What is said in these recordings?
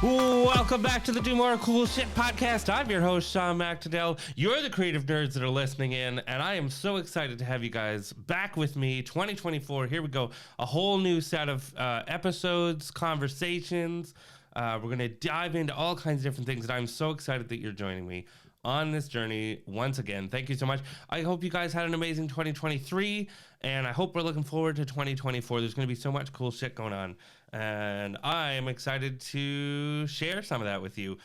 Welcome back to the Do More Cool Shit podcast. I'm your host, Sean McTadell. You're the creative nerds that are listening in, and I am so excited to have you guys back with me. 2024, here we go. A whole new set of episodes, conversations. We're going to dive into all kinds of different things, and I'm so excited that you're joining me on this journey once again. Thank you so much. I hope you guys had an amazing 2023, and I hope we're looking forward to 2024. There's going to be so much cool shit going on, and I am excited to share some of that with you.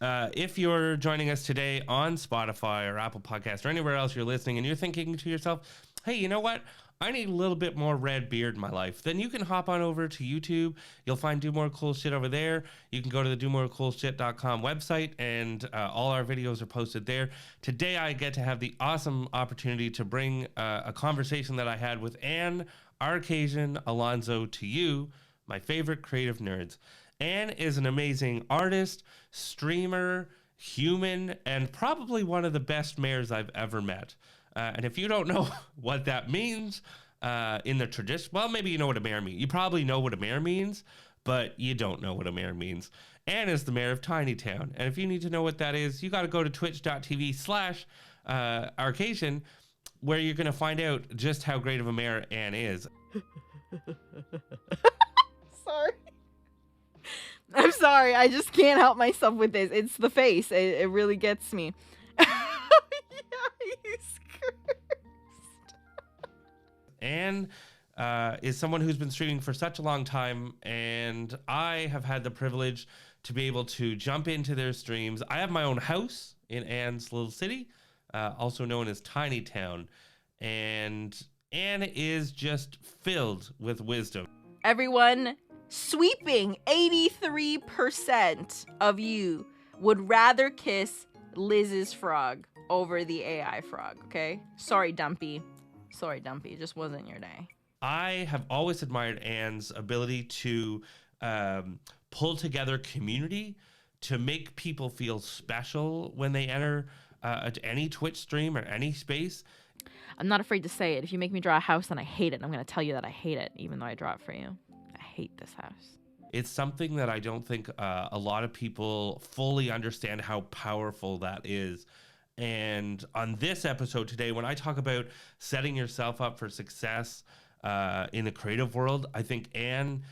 If you're joining us today on Spotify or Apple Podcasts or anywhere else you're listening and you're thinking to yourself, hey, you know what? I need a little bit more red beard in my life. Then you can hop on over to YouTube. You'll find Do More Cool Shit over there. You can go to the domorecoolshit.com website, and all our videos are posted there. Today, I get to have the awesome opportunity to bring a conversation that I had with Anne, Arcasian, Alonso to you, my favorite creative nerds. Anne is an amazing artist, streamer, human, and probably one of the best mayors I've ever met. And if you don't know what that means in the tradition, well, maybe you know what a mayor means. You probably know what a mayor means, but you don't know what a mayor means. Anne is the mayor of Tiny Town. And if you need to know what that is, you got to go to twitch.tv/Arcasian, where you're going to find out just how great of a mayor Anne is. Sorry. I'm sorry. I just can't help myself with this. It's the face. It really gets me. Anne is someone who's been streaming for such a long time, and I have had the privilege to be able to jump into their streams. I have my own house in Anne's little city, also known as Tiny Town, and Anne is just filled with wisdom. Everyone, sweeping 83% of you would rather kiss Liz's frog over the AI frog, okay? Sorry, Dumpy. It just wasn't your day. I have always admired Anne's ability to pull together community, to make people feel special when they enter any Twitch stream or any space. I'm not afraid to say it. If you make me draw a house and I hate it, I'm going to tell you that I hate it, even though I draw it for you. I hate this house. It's something that I don't think a lot of people fully understand how powerful that is. And on this episode today, when I talk about setting yourself up for success in the creative world, I think Anne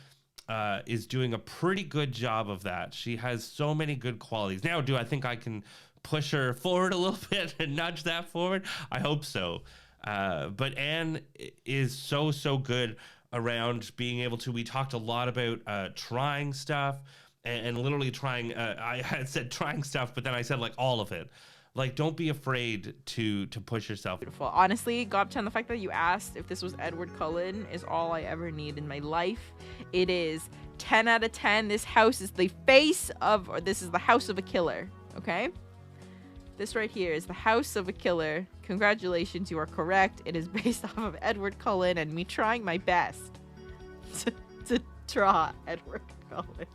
is doing a pretty good job of that. She has so many good qualities. Now, do I think I can push her forward a little bit and nudge that forward? I hope so. But Anne is so good around being able to, we talked a lot about trying stuff and literally trying, I had said trying stuff, but then I said like all of it. Like, don't be afraid to push yourself. Beautiful. Honestly, Gobchan, the fact that you asked if this was Edward Cullen is all I ever need in my life. It is 10 out of 10. This house is the face of, or this is the house of a killer, okay? This right here is the house of a killer. Congratulations, you are correct. It is based off of Edward Cullen and me trying my best to draw Edward Cullen.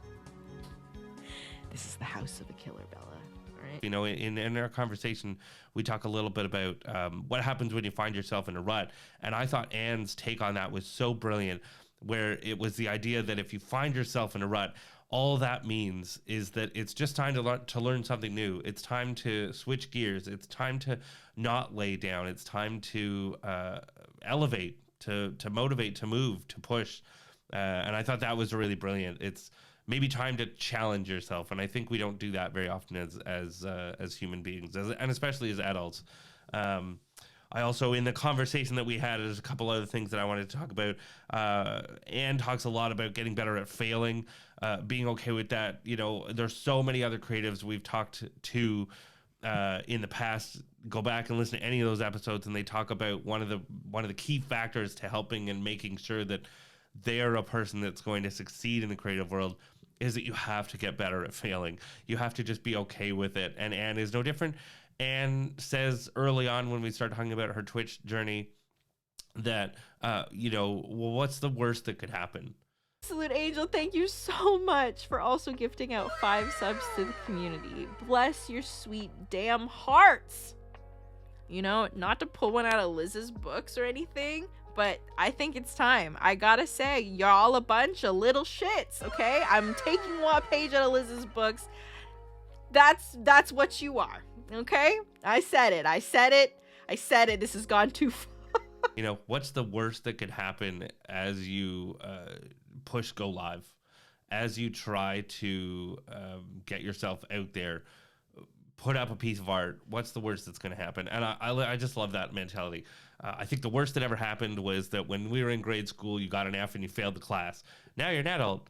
This is the house of a killer, Bella. You know, in our conversation, we talk a little bit about what happens when you find yourself in a rut. And I thought Anne's take on that was so brilliant, where it was the idea that if you find yourself in a rut, all that means is that it's just time to learn something new. It's time to switch gears. It's time to not lay down. It's time to elevate, to motivate, to move, to push. And I thought that was really brilliant. It's maybe time to challenge yourself, and I think we don't do that very often as human beings, and especially as adults. I also, in the conversation that we had, there's a couple other things that I wanted to talk about. Anne talks a lot about getting better at failing, being okay with that. You know, there's so many other creatives we've talked to in the past. Go back and listen to any of those episodes, and they talk about one of the key factors to helping and making sure that they're a person that's going to succeed in the creative world is that you have to get better at failing. You have to just be okay with it. And Anne is no different. Anne says early on when we started talking about her Twitch journey that, well, what's the worst that could happen? Absolute Angel, thank you so much for also gifting out 5 subs to the community. Bless your sweet damn hearts. You know, not to pull one out of Liz's books or anything, but I think it's time. I gotta say, y'all a bunch of little shits, okay? I'm taking one page out of Liz's books. That's what you are, okay? I said it. This has gone too far. You know, what's the worst that could happen as you push go live, as you try to get yourself out there, put up a piece of art? What's the worst that's going to happen? And I just love that mentality. I think the worst that ever happened was that when we were in grade school, you got an F and you failed the class. Now you're an adult.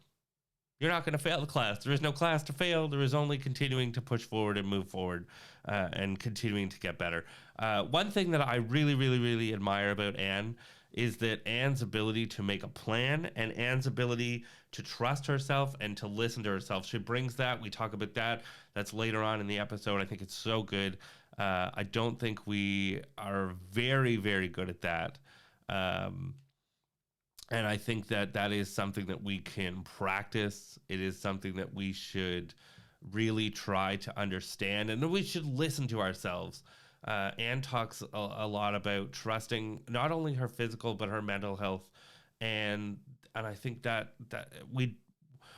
You're not going to fail the class. There is no class to fail. There is only continuing to push forward and move forward and continuing to get better. One thing that I really, really, really admire about Anne is that Anne's ability to make a plan and Anne's ability to trust herself and to listen to herself. She brings that. We talk about that. That's later on in the episode. I think it's so good. I don't think we are very, very good at that. And I think that that is something that we can practice. It is something that we should really try to understand, and we should listen to ourselves. Anne talks a lot about trusting not only her physical but her mental health, and I think that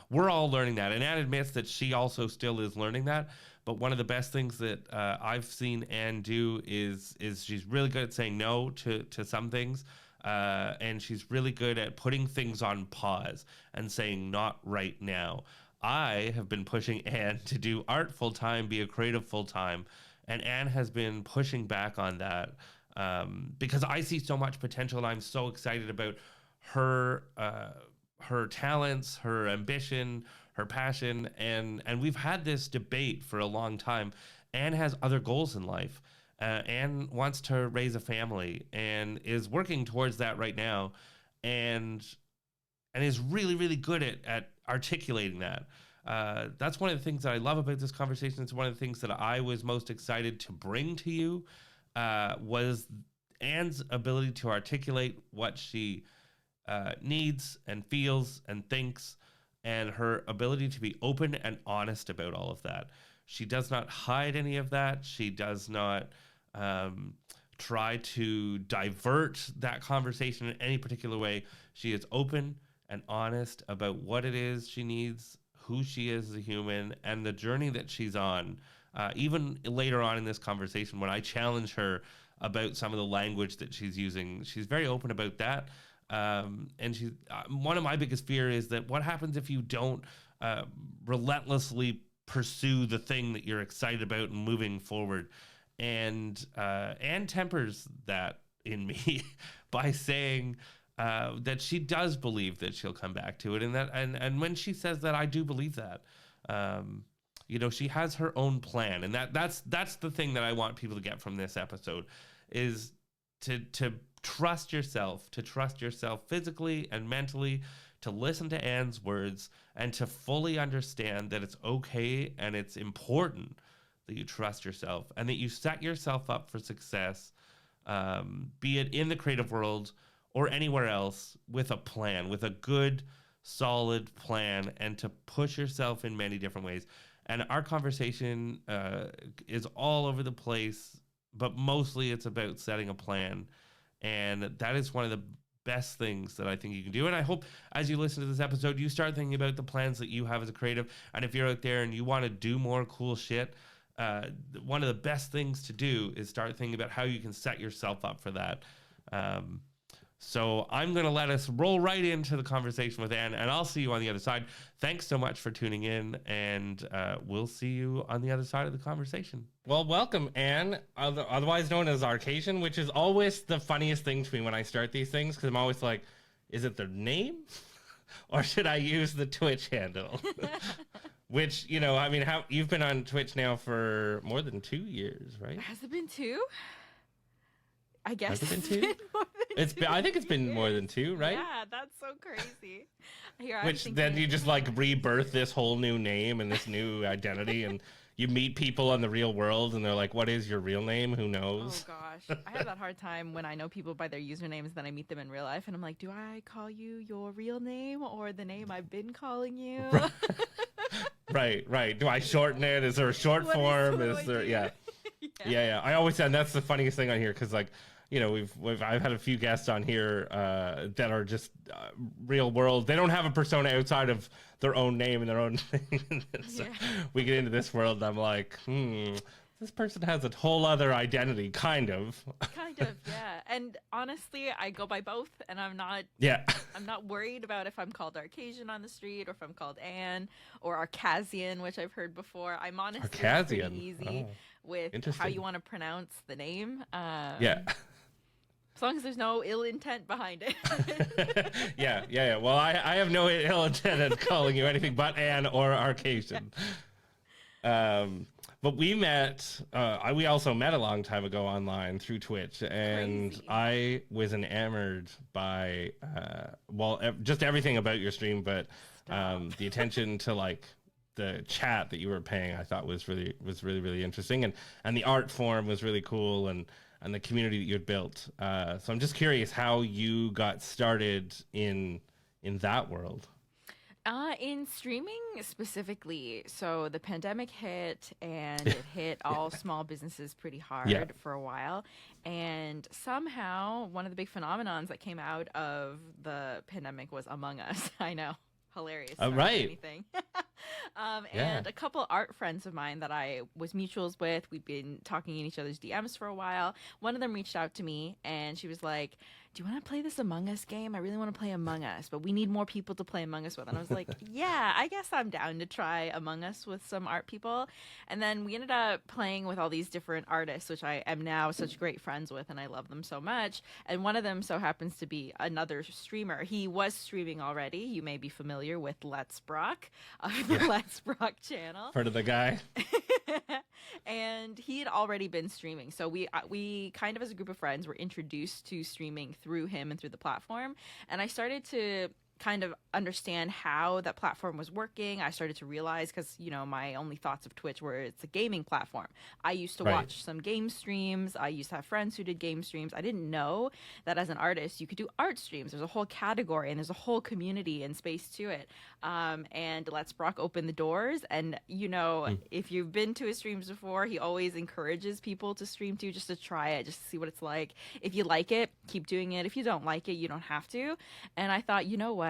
we're all learning that. And Anne admits that she also still is learning that. But one of the best things that I've seen Anne do is she's really good at saying no to some things. And she's really good at putting things on pause and saying not right now. I have been pushing Anne to do art full time, be a creative full time, and Anne has been pushing back on that because I see so much potential, and I'm so excited about her talents, her ambition, her passion, and we've had this debate for a long time. Anne has other goals in life. Anne wants to raise a family and is working towards that right now, and is really, really good at articulating that. That's one of the things that I love about this conversation. It's one of the things that I was most excited to bring to you was Anne's ability to articulate what she needs and feels and thinks, and her ability to be open and honest about all of that. She does not hide any of that. She does not try to divert that conversation in any particular way. She is open and honest about what it is she needs, who she is as a human, and the journey that she's on. Even later on in this conversation, when I challenge her about some of the language that she's using, she's very open about that. And she's one of my biggest fear is that what happens if you don't relentlessly pursue the thing that you're excited about and moving forward. And Anne tempers that in me by saying that she does believe that she'll come back to it, and that and when she says that, I do believe that. You know, she has her own plan, and that's the thing that I want people to get from this episode is to trust yourself physically and mentally, to listen to Anne's words, and to fully understand that it's okay and it's important that you trust yourself and that you set yourself up for success, be it in the creative world or anywhere else, with a plan, with a good, solid plan, and to push yourself in many different ways. And our conversation is all over the place, but mostly it's about setting a plan. And that is one of the best things that I think you can do. And I hope as you listen to this episode, you start thinking about the plans that you have as a creative. And if you're out there and you want to do more cool shit, one of the best things to do is start thinking about how you can set yourself up for that. So I'm going to let us roll right into the conversation with Anne, and I'll see you on the other side. Thanks so much for tuning in, and we'll see you on the other side of the conversation. Well, welcome, Anne, otherwise known as Arcasian, which is always the funniest thing to me when I start these things, because I'm always like, is it their name? Or should I use the Twitch handle? Which, you know, I mean, you've been on Twitch now for more than 2 years, right? Has it been 2? I guess has it been 2? I think it's been more than 2, right? Yeah, that's so crazy. Which then you just like rebirth this whole new name and this new identity, and you meet people in the real world and they're like, what is your real name? Who knows? Oh gosh. I have that hard time when I know people by their usernames, then I meet them in real life and I'm like, do I call you your real name or the name I've been calling you? Right. Do I shorten it? Is there a short form? Is there, yeah. I always say, and that's the funniest thing on here, because like, I've had a few guests on here that are just real world. They don't have a persona outside of their own name and their own thing. So we get into this world, and I'm like, this person has a whole other identity, kind of. Kind of, yeah. And honestly, I go by both, and I'm not worried about if I'm called Arcasian on the street or if I'm called Anne or Arcasian, which I've heard before. I'm honestly pretty easy with how you want to pronounce the name. As long as there's no ill intent behind it. Yeah. Well, I have no ill intent at calling you anything but Anne or Arcasian. But we met, we also met a long time ago online through Twitch, and Crazy. I was enamored by, just everything about your stream, but the attention to like the chat that you were paying, I thought was really, really interesting, and the art form was really cool, and the community that you had built. So I'm just curious how you got started in that world. In streaming specifically, so the pandemic hit, and it hit all small businesses pretty hard for a while. And somehow, one of the big phenomenons that came out of the pandemic was Among Us. I know. Hilarious. Right. Anything. And a couple art friends of mine that I was mutuals with, we'd been talking in each other's DMs for a while. One of them reached out to me, and she was like, do you want to play this Among Us game? I really want to play Among Us, but we need more people to play Among Us with. And I was like, yeah, I guess I'm down to try Among Us with some art people. And then we ended up playing with all these different artists, which I am now such great friends with, and I love them so much. And one of them so happens to be another streamer. He was streaming already. You may be familiar with Let's Brock, the Let's Brock channel. Heard of the guy? And he had already been streaming. So we kind of, as a group of friends, were introduced to streaming through him and through the platform. And I started to kind of understand how that platform was working. I started to realize, because my only thoughts of Twitch were it's a gaming platform. I used to watch some game streams. I used to have friends who did game streams. I didn't know that as an artist you could do art streams. There's a whole category and there's a whole community and space to it. And Let's Brock opened the doors, and if you've been to his streams before, he always encourages people to stream too, just to try it, just to see what it's like. If you like it, keep doing it. If you don't like it, you don't have to. And I thought, you know what,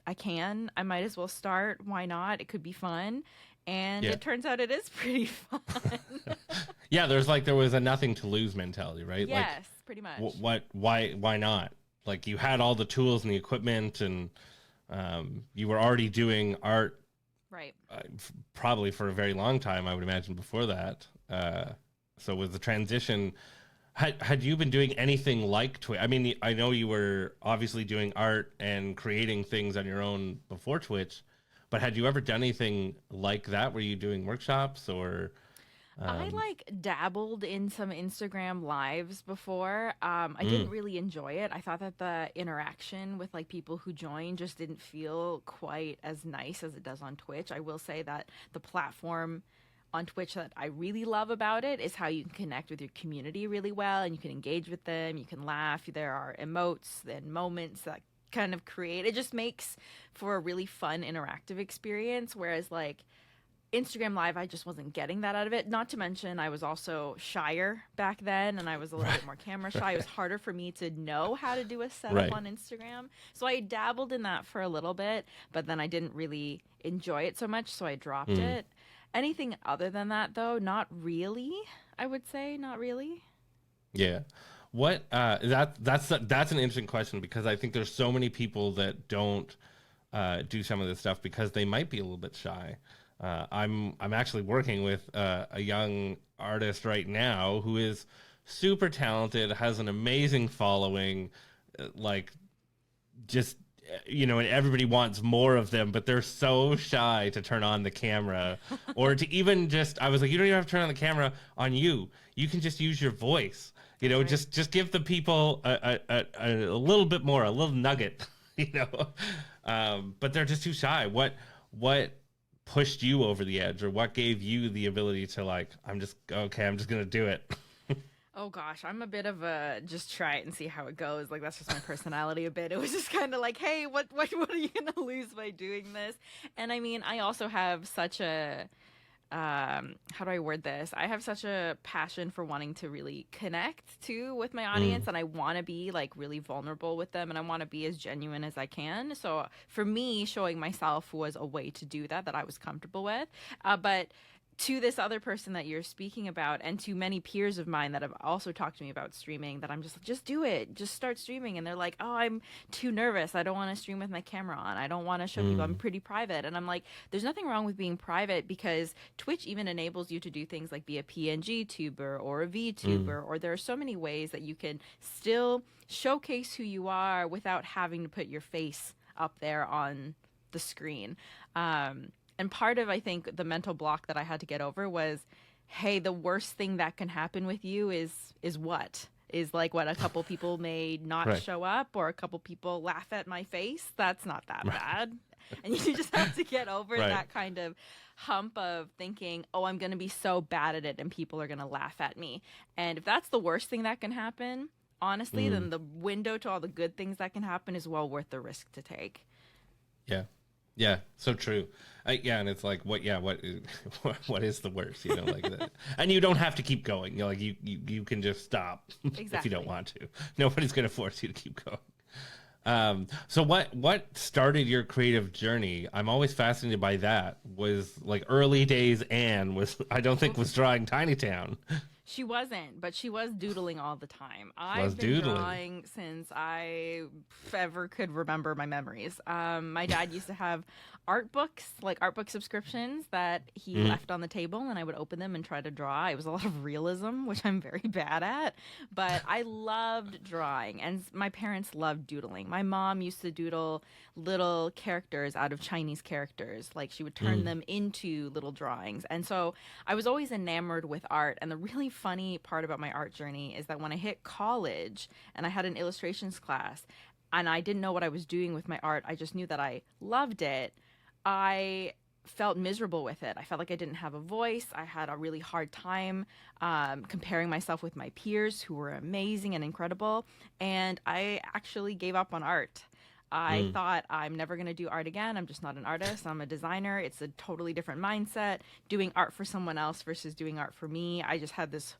I might as well start. Why not? It could be fun. And it turns out it is pretty fun. there was a nothing to lose mentality, right? Yes, pretty much. Why not? Like, you had all the tools and the equipment, and you were already doing art, right? Probably for a very long time, I would imagine, before that. So was the transition... Had you been doing anything like Twitch? I mean, I know you were obviously doing art and creating things on your own before Twitch, but had you ever done anything like that? Were you doing workshops or... I dabbled in some Instagram lives before. I didn't really enjoy it. I thought that the interaction with people who join just didn't feel quite as nice as it does on Twitch. I will say that the platform on Twitch that I really love about it is how you can connect with your community really well, and you can engage with them, you can laugh, there are emotes and moments that kind of create, it just makes for a really fun interactive experience, whereas Instagram Live, I just wasn't getting that out of it. Not to mention, I was also shyer back then, and I was a little bit more camera shy. It was harder for me to know how to do a setup on Instagram. So I dabbled in that for a little bit, but then I didn't really enjoy it so much, so I dropped it. Anything other than that, though, not really. I would say not really. Yeah, what that's an interesting question, because I think there's so many people that don't do some of this stuff because they might be a little bit shy. I'm actually working with a young artist right now who is super talented, has an amazing following, and everybody wants more of them, but they're so shy to turn on the camera or to even I was like, you don't even have to turn on the camera on you. You can just use your voice, just give the people a little bit more, a little nugget, but they're just too shy. What pushed you over the edge, or what gave you the ability to I'm just going to do it? Oh gosh, I'm a bit of a just try it and see how it goes. That's just my personality a bit. It was just kind of hey, what are you gonna lose by doing this? And I mean, I also have such a how do I word this? I have such a passion for wanting to really connect too with my audience, and I want to be like really vulnerable with them, and I want to be as genuine as I can. So for me, showing myself was a way to do that I was comfortable with. But to this other person that you're speaking about, and to many peers of mine that have also talked to me about streaming, that I'm just do it, just start streaming, and they're like, oh, I'm too nervous, I don't want to stream with my camera on, I don't want to show people, I'm pretty private. And I'm like, there's nothing wrong with being private, because Twitch even enables you to do things like be a PNG tuber or a VTuber, or there are so many ways that you can still showcase who you are without having to put your face up there on the screen. And part of, I think, the mental block that I had to get over was, hey, the worst thing that can happen with you is what? Is like what, a couple people may not show up, or a couple people laugh at my face. That's not that bad. And you just have to get over that kind of hump of thinking, oh, I'm going to be so bad at it and people are going to laugh at me. And if that's the worst thing that can happen, honestly, then the window to all the good things that can happen is well worth the risk to take. Yeah. Yeah, so true. And it's like, what is the worst, like that. And you don't have to keep going. You can just stop if you don't want to. Nobody's going to force you to keep going. So what started your creative journey? I'm always fascinated by that. Was like early days Anne I don't think was drawing Tiny Town. She wasn't, but she was doodling all the time. I've been drawing since I ever could remember my memories. My dad used to have art books, like art book subscriptions that he left on the table, and I would open them and try to draw. It was a lot of realism, which I'm very bad at, but I loved drawing, and my parents loved doodling. My mom used to doodle little characters out of Chinese characters. Like she would turn them into little drawings. And so I was always enamored with art. And the really funny part about my art journey is that when I hit college and I had an illustrations class and I didn't know what I was doing with my art, I just knew that I loved it. I felt miserable with it. I felt like I didn't have a voice. I had a really hard time comparing myself with my peers who were amazing and incredible. And I actually gave up on art. I thought, I'm never going to do art again. I'm just not an artist. I'm a designer. It's a totally different mindset. Doing art for someone else versus doing art for me. I just had this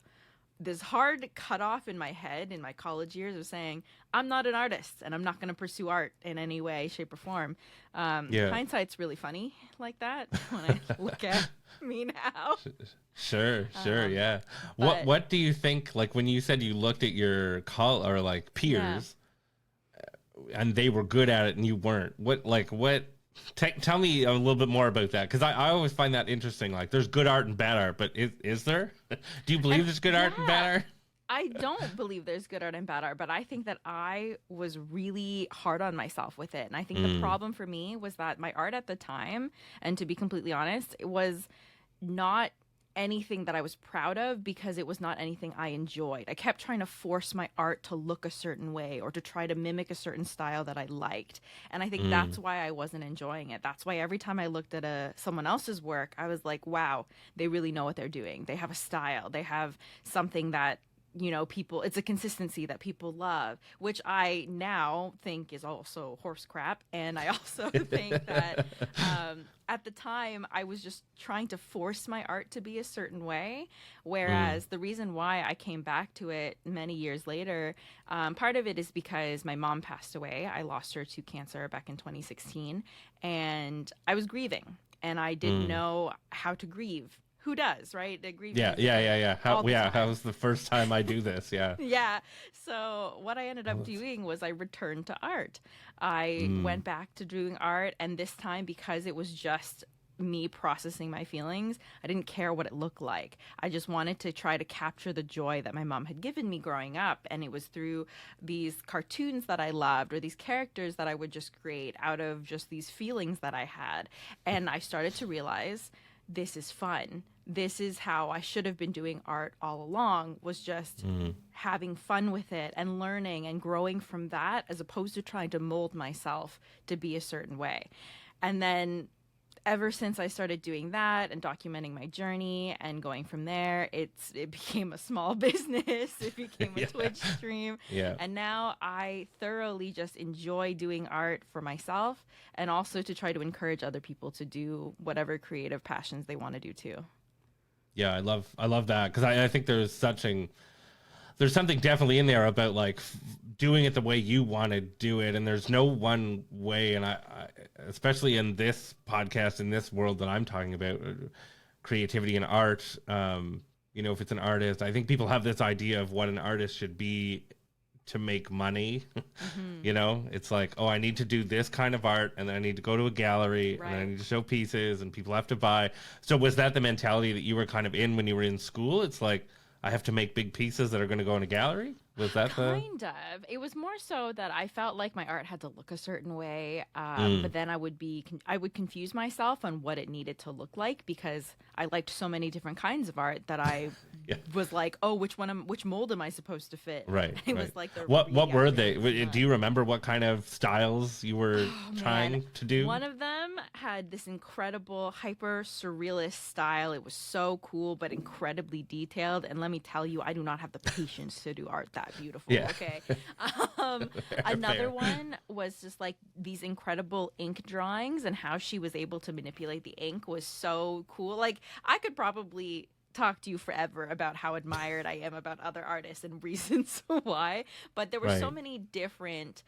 hard cutoff in my head in my college years of saying, I'm not an artist and I'm not going to pursue art in any way, shape, or form. Hindsight's really funny like that when I look at me now. Sure, yeah. What do you think, like when you said you looked at your peers, and they were good at it and you weren't, tell me a little bit more about that, because I always find that interesting. Like there's good art and bad art, but is there? Do you believe there's good art and bad art? I don't believe there's good art and bad art, but I think that I was really hard on myself with it. And I think the problem for me was that my art at the time, and to be completely honest, it was not anything that I was proud of because it was not anything I enjoyed. I kept trying to force my art to look a certain way or to try to mimic a certain style that I liked. And I think that's why I wasn't enjoying it. That's why every time I looked at someone else's work, I was like, wow, they really know what they're doing. They have a style. They have something that, people, it's a consistency that people love, which I now think is also horse crap. And I also think that at the time I was just trying to force my art to be a certain way. Whereas the reason why I came back to it many years later, part of it is because my mom passed away. I lost her to cancer back in 2016, and I was grieving and I didn't know how to grieve. Who does, right? Yeah. How was the first time I do this? Yeah. Yeah. So what I ended up doing was I returned to art. I went back to doing art, and this time, because it was just me processing my feelings, I didn't care what it looked like. I just wanted to try to capture the joy that my mom had given me growing up, and it was through these cartoons that I loved, or these characters that I would just create out of just these feelings that I had. And I started to realize, this is fun. This is how I should have been doing art all along, was just having fun with it and learning and growing from that, as opposed to trying to mold myself to be a certain way. And then ever since I started doing that and documenting my journey and going from there, it became a small business. It became a Twitch stream. Yeah. And now I thoroughly just enjoy doing art for myself, and also to try to encourage other people to do whatever creative passions they want to do too. Yeah, I love that because I think there's something definitely in there about like doing it the way you want to do it, and there's no one way. And I especially in this podcast, in this world that I'm talking about, creativity and art. You know, if it's an artist, I think people have this idea of what an artist should be to make money. You know, it's like, oh, I need to do this kind of art, and then I need to go to a gallery, and then I need to show pieces, and people have to buy. So was that the mentality that you were kind of in when you were in school? It's like, I have to make big pieces that are going to go in a gallery? Was that kind of? It was more so that I felt like my art had to look a certain way, but then I would confuse myself on what it needed to look like because I liked so many different kinds of art that I was like, oh, which mold am I supposed to fit? Right. It was like what were they? Do you remember what kind of styles you were trying to do? One of them had this incredible hyper surrealist style. It was so cool but incredibly detailed. And let me tell you, I do not have the patience to do art that beautiful. Yeah. Okay. Another one was just like these incredible ink drawings, and how she was able to manipulate the ink was so cool. Like, I could probably talk to you forever about how admired I am about other artists and reasons why, but there were so many different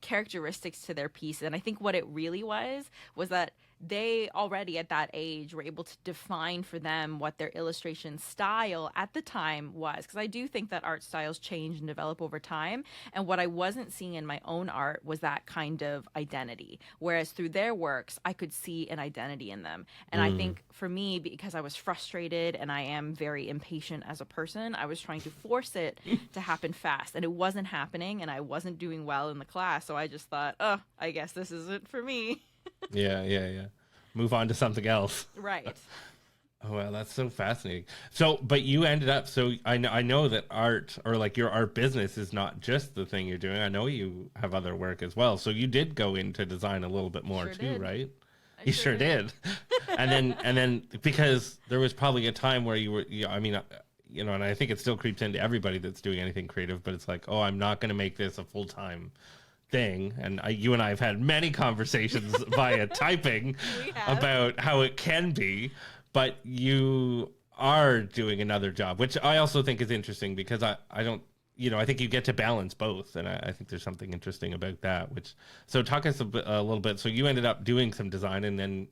characteristics to their piece. And I think what it really was that they already at that age were able to define for them what their illustration style at the time was. Because I do think that art styles change and develop over time. And what I wasn't seeing in my own art was that kind of identity. Whereas through their works, I could see an identity in them. And I think for me, because I was frustrated and I am very impatient as a person, I was trying to force it to happen fast. And it wasn't happening, and I wasn't doing well in the class. So I just thought, oh, I guess this isn't for me. Yeah. Move on to something else. Right. Oh, well, that's so fascinating. So, but you ended up, so I know that art, or like your art business, is not just the thing you're doing. I know you have other work as well. So you did go into design a little bit more too, right? You sure did. and then because there was probably a time where you were, I mean, you know, and I think it still creeps into everybody that's doing anything creative, but it's like, oh, I'm not going to make this a full-time thing. And you and I have had many conversations via typing about how it can be, but you are doing another job, which I also think is interesting because I don't, you know, I think you get to balance both. And I think there's something interesting about that, so talk us a little bit. So you ended up doing some design, and then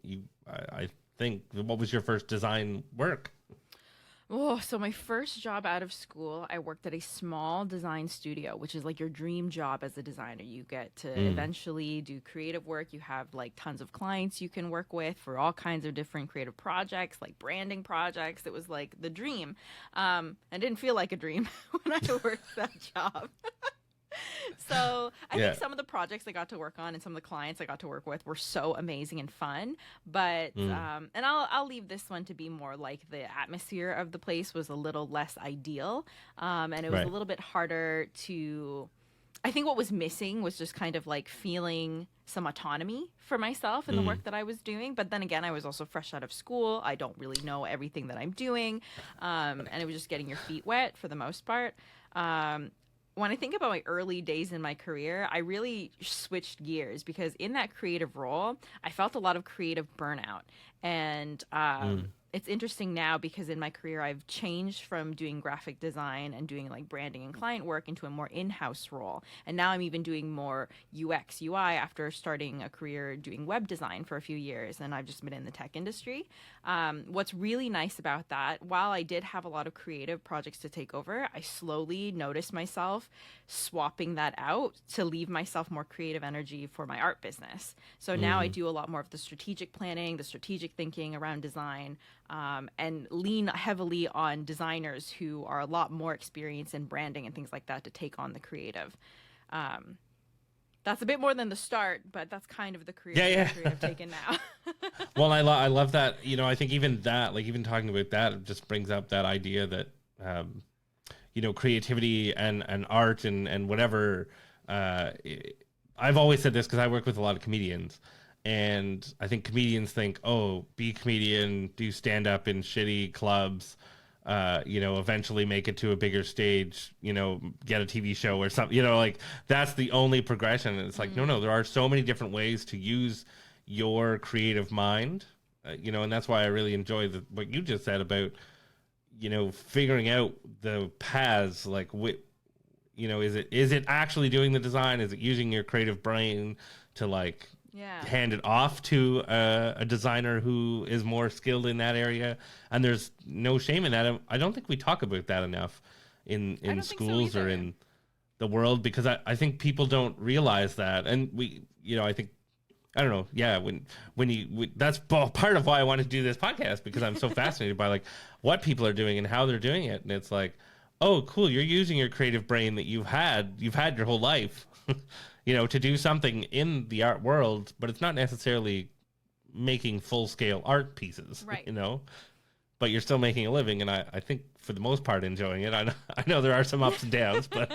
I think, what was your first design work? Oh, so my first job out of school, I worked at a small design studio, which is like your dream job as a designer. You get to eventually do creative work. You have like tons of clients you can work with for all kinds of different creative projects, like branding projects. It was like the dream. I didn't feel like a dream when I worked that job. So I think some of the projects I got to work on and some of the clients I got to work with were so amazing and fun. But and I'll leave this one to be more like the atmosphere of the place was a little less ideal, and it was a little bit harder to. I think what was missing was just kind of like feeling some autonomy for myself in the work that I was doing. But then again, I was also fresh out of school. I don't really know everything that I'm doing, and it was just getting your feet wet for the most part. When I think about my early days in my career, I really switched gears because in that creative role, I felt a lot of creative burnout. And it's interesting now because in my career, I've changed from doing graphic design and doing like branding and client work into a more in-house role. And now I'm even doing more UX, UI after starting a career doing web design for a few years. And I've just been in the tech industry. What's really nice about that, while I did have a lot of creative projects to take over, I slowly noticed myself swapping that out to leave myself more creative energy for my art business. So now I do a lot more of the strategic planning, the strategic thinking around design, and lean heavily on designers who are a lot more experienced in branding and things like that to take on the creative. That's a bit more than the start, but that's kind of the career I've taken now. Well, I love that. You know, I think even that, like even talking about that, it just brings up that idea that, you know, creativity and art and whatever. I've always said this because I work with a lot of comedians. And I think comedians think, oh, be a comedian, do stand up in shitty clubs, you know, eventually make it to a bigger stage, you know, get a TV show or something, you know, like that's the only progression. And it's like, no, there are so many different ways to use your creative mind and that's why I really enjoy what you just said about, figuring out the paths, like, is it actually doing the design? Is it using your creative brain to like hand it off to a designer who is more skilled in that area? And there's no shame in that. I don't think we talk about that enough in schools or in the world, because I think people don't realize that. And I think, I don't know. Yeah. That's part of why I want to do this podcast, because I'm so fascinated by like what people are doing and how they're doing it. And it's like, oh, cool. You're using your creative brain that you've had your whole life, to do something in the art world, but it's not necessarily making full scale art pieces, right? But you're still making a living. And I think for the most part enjoying it. I know there are some ups and downs, but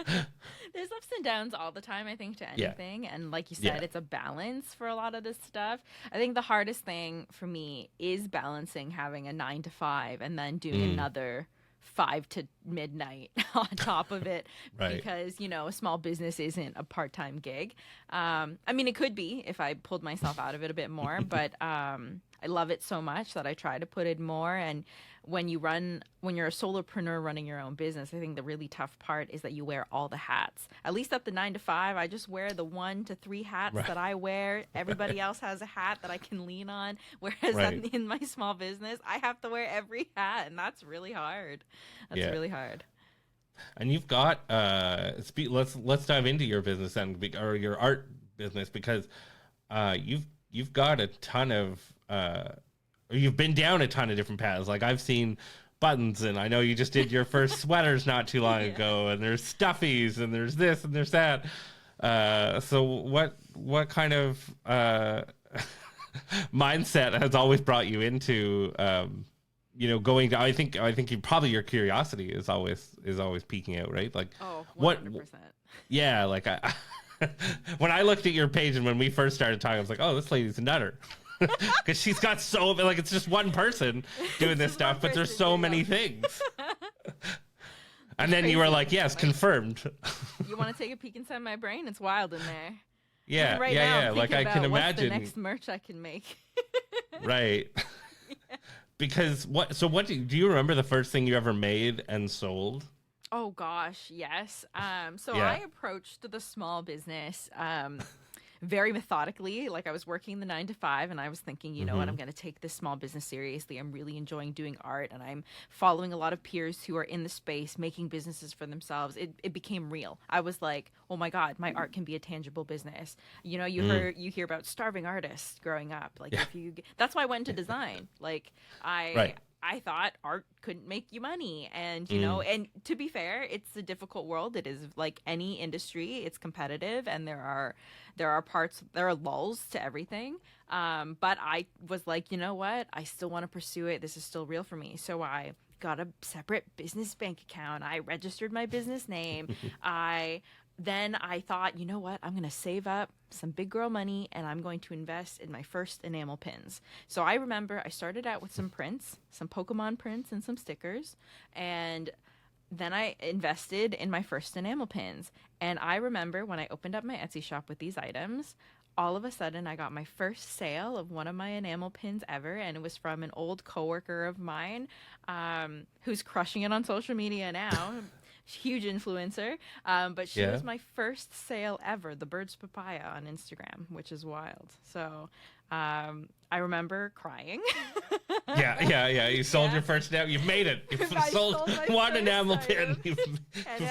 there's ups and downs all the time, I think, to anything. And like you said, it's a balance for a lot of this stuff. I think the hardest thing for me is balancing having a 9 to 5 and then doing another 5 to midnight on top of it, right. Because, a small business isn't a part-time gig. I mean, it could be if I pulled myself out of it a bit more, but I love it so much that I try to put in more. And when you're a solopreneur running your own business, I think the really tough part is that you wear all the hats. At least at the 9 to 5, I just wear the 1 to 3 hats that I wear. Everybody else has a hat that I can lean on. Whereas in my small business, I have to wear every hat, and that's really hard. That's really hard. And you've got let's dive into your business or your art business, because you've got a ton of you've been down a ton of different paths. Like I've seen buttons, and I know you just did your first sweaters not too long ago, and there's stuffies, and there's this and there's that. So what kind of mindset has always brought you into going to, I think your curiosity is always peeking out, right? Like 100%. Yeah, like when I looked at your page and when we first started talking, I was like, oh, this lady's a nutter. Because she's got it's just one person doing this stuff, but there's so many things. And then you were like, yes, confirmed. You want to take a peek inside my brain? It's wild in there. Yeah, right now, I'm like I can imagine. What's the next merch I can make? Right. Because do you remember the first thing you ever made and sold? Oh gosh, yes. I approached the small business very methodically. Like I was working the 9 to 5, and I was thinking, you know what, I'm going to take this small business seriously. I'm really enjoying doing art, and I'm following a lot of peers who are in the space making businesses for themselves. It became real. I was like, oh my God, my art can be a tangible business. You hear about starving artists growing up. Like that's why I went into design. Like I thought art couldn't make you money. And, and to be fair, it's a difficult world. It is like any industry. It's competitive, and there are lulls to everything. But I was like, you know what? I still want to pursue it. This is still real for me. So I got a separate business bank account. I registered my business name. Then I thought, you know what? I'm going to save up some big girl money, and I'm going to invest in my first enamel pins. So I remember I started out with some prints, some Pokemon prints and some stickers. And then I invested in my first enamel pins. And I remember when I opened up my Etsy shop with these items, all of a sudden I got my first sale of one of my enamel pins ever. And it was from an old coworker of mine who's crushing it on social media now. Huge influencer, but she was my first sale ever, the Bird's Papaya on Instagram, which is wild. So I remember crying. Yeah. You sold your first enamel. You've made it. You've sold one enamel pin. You've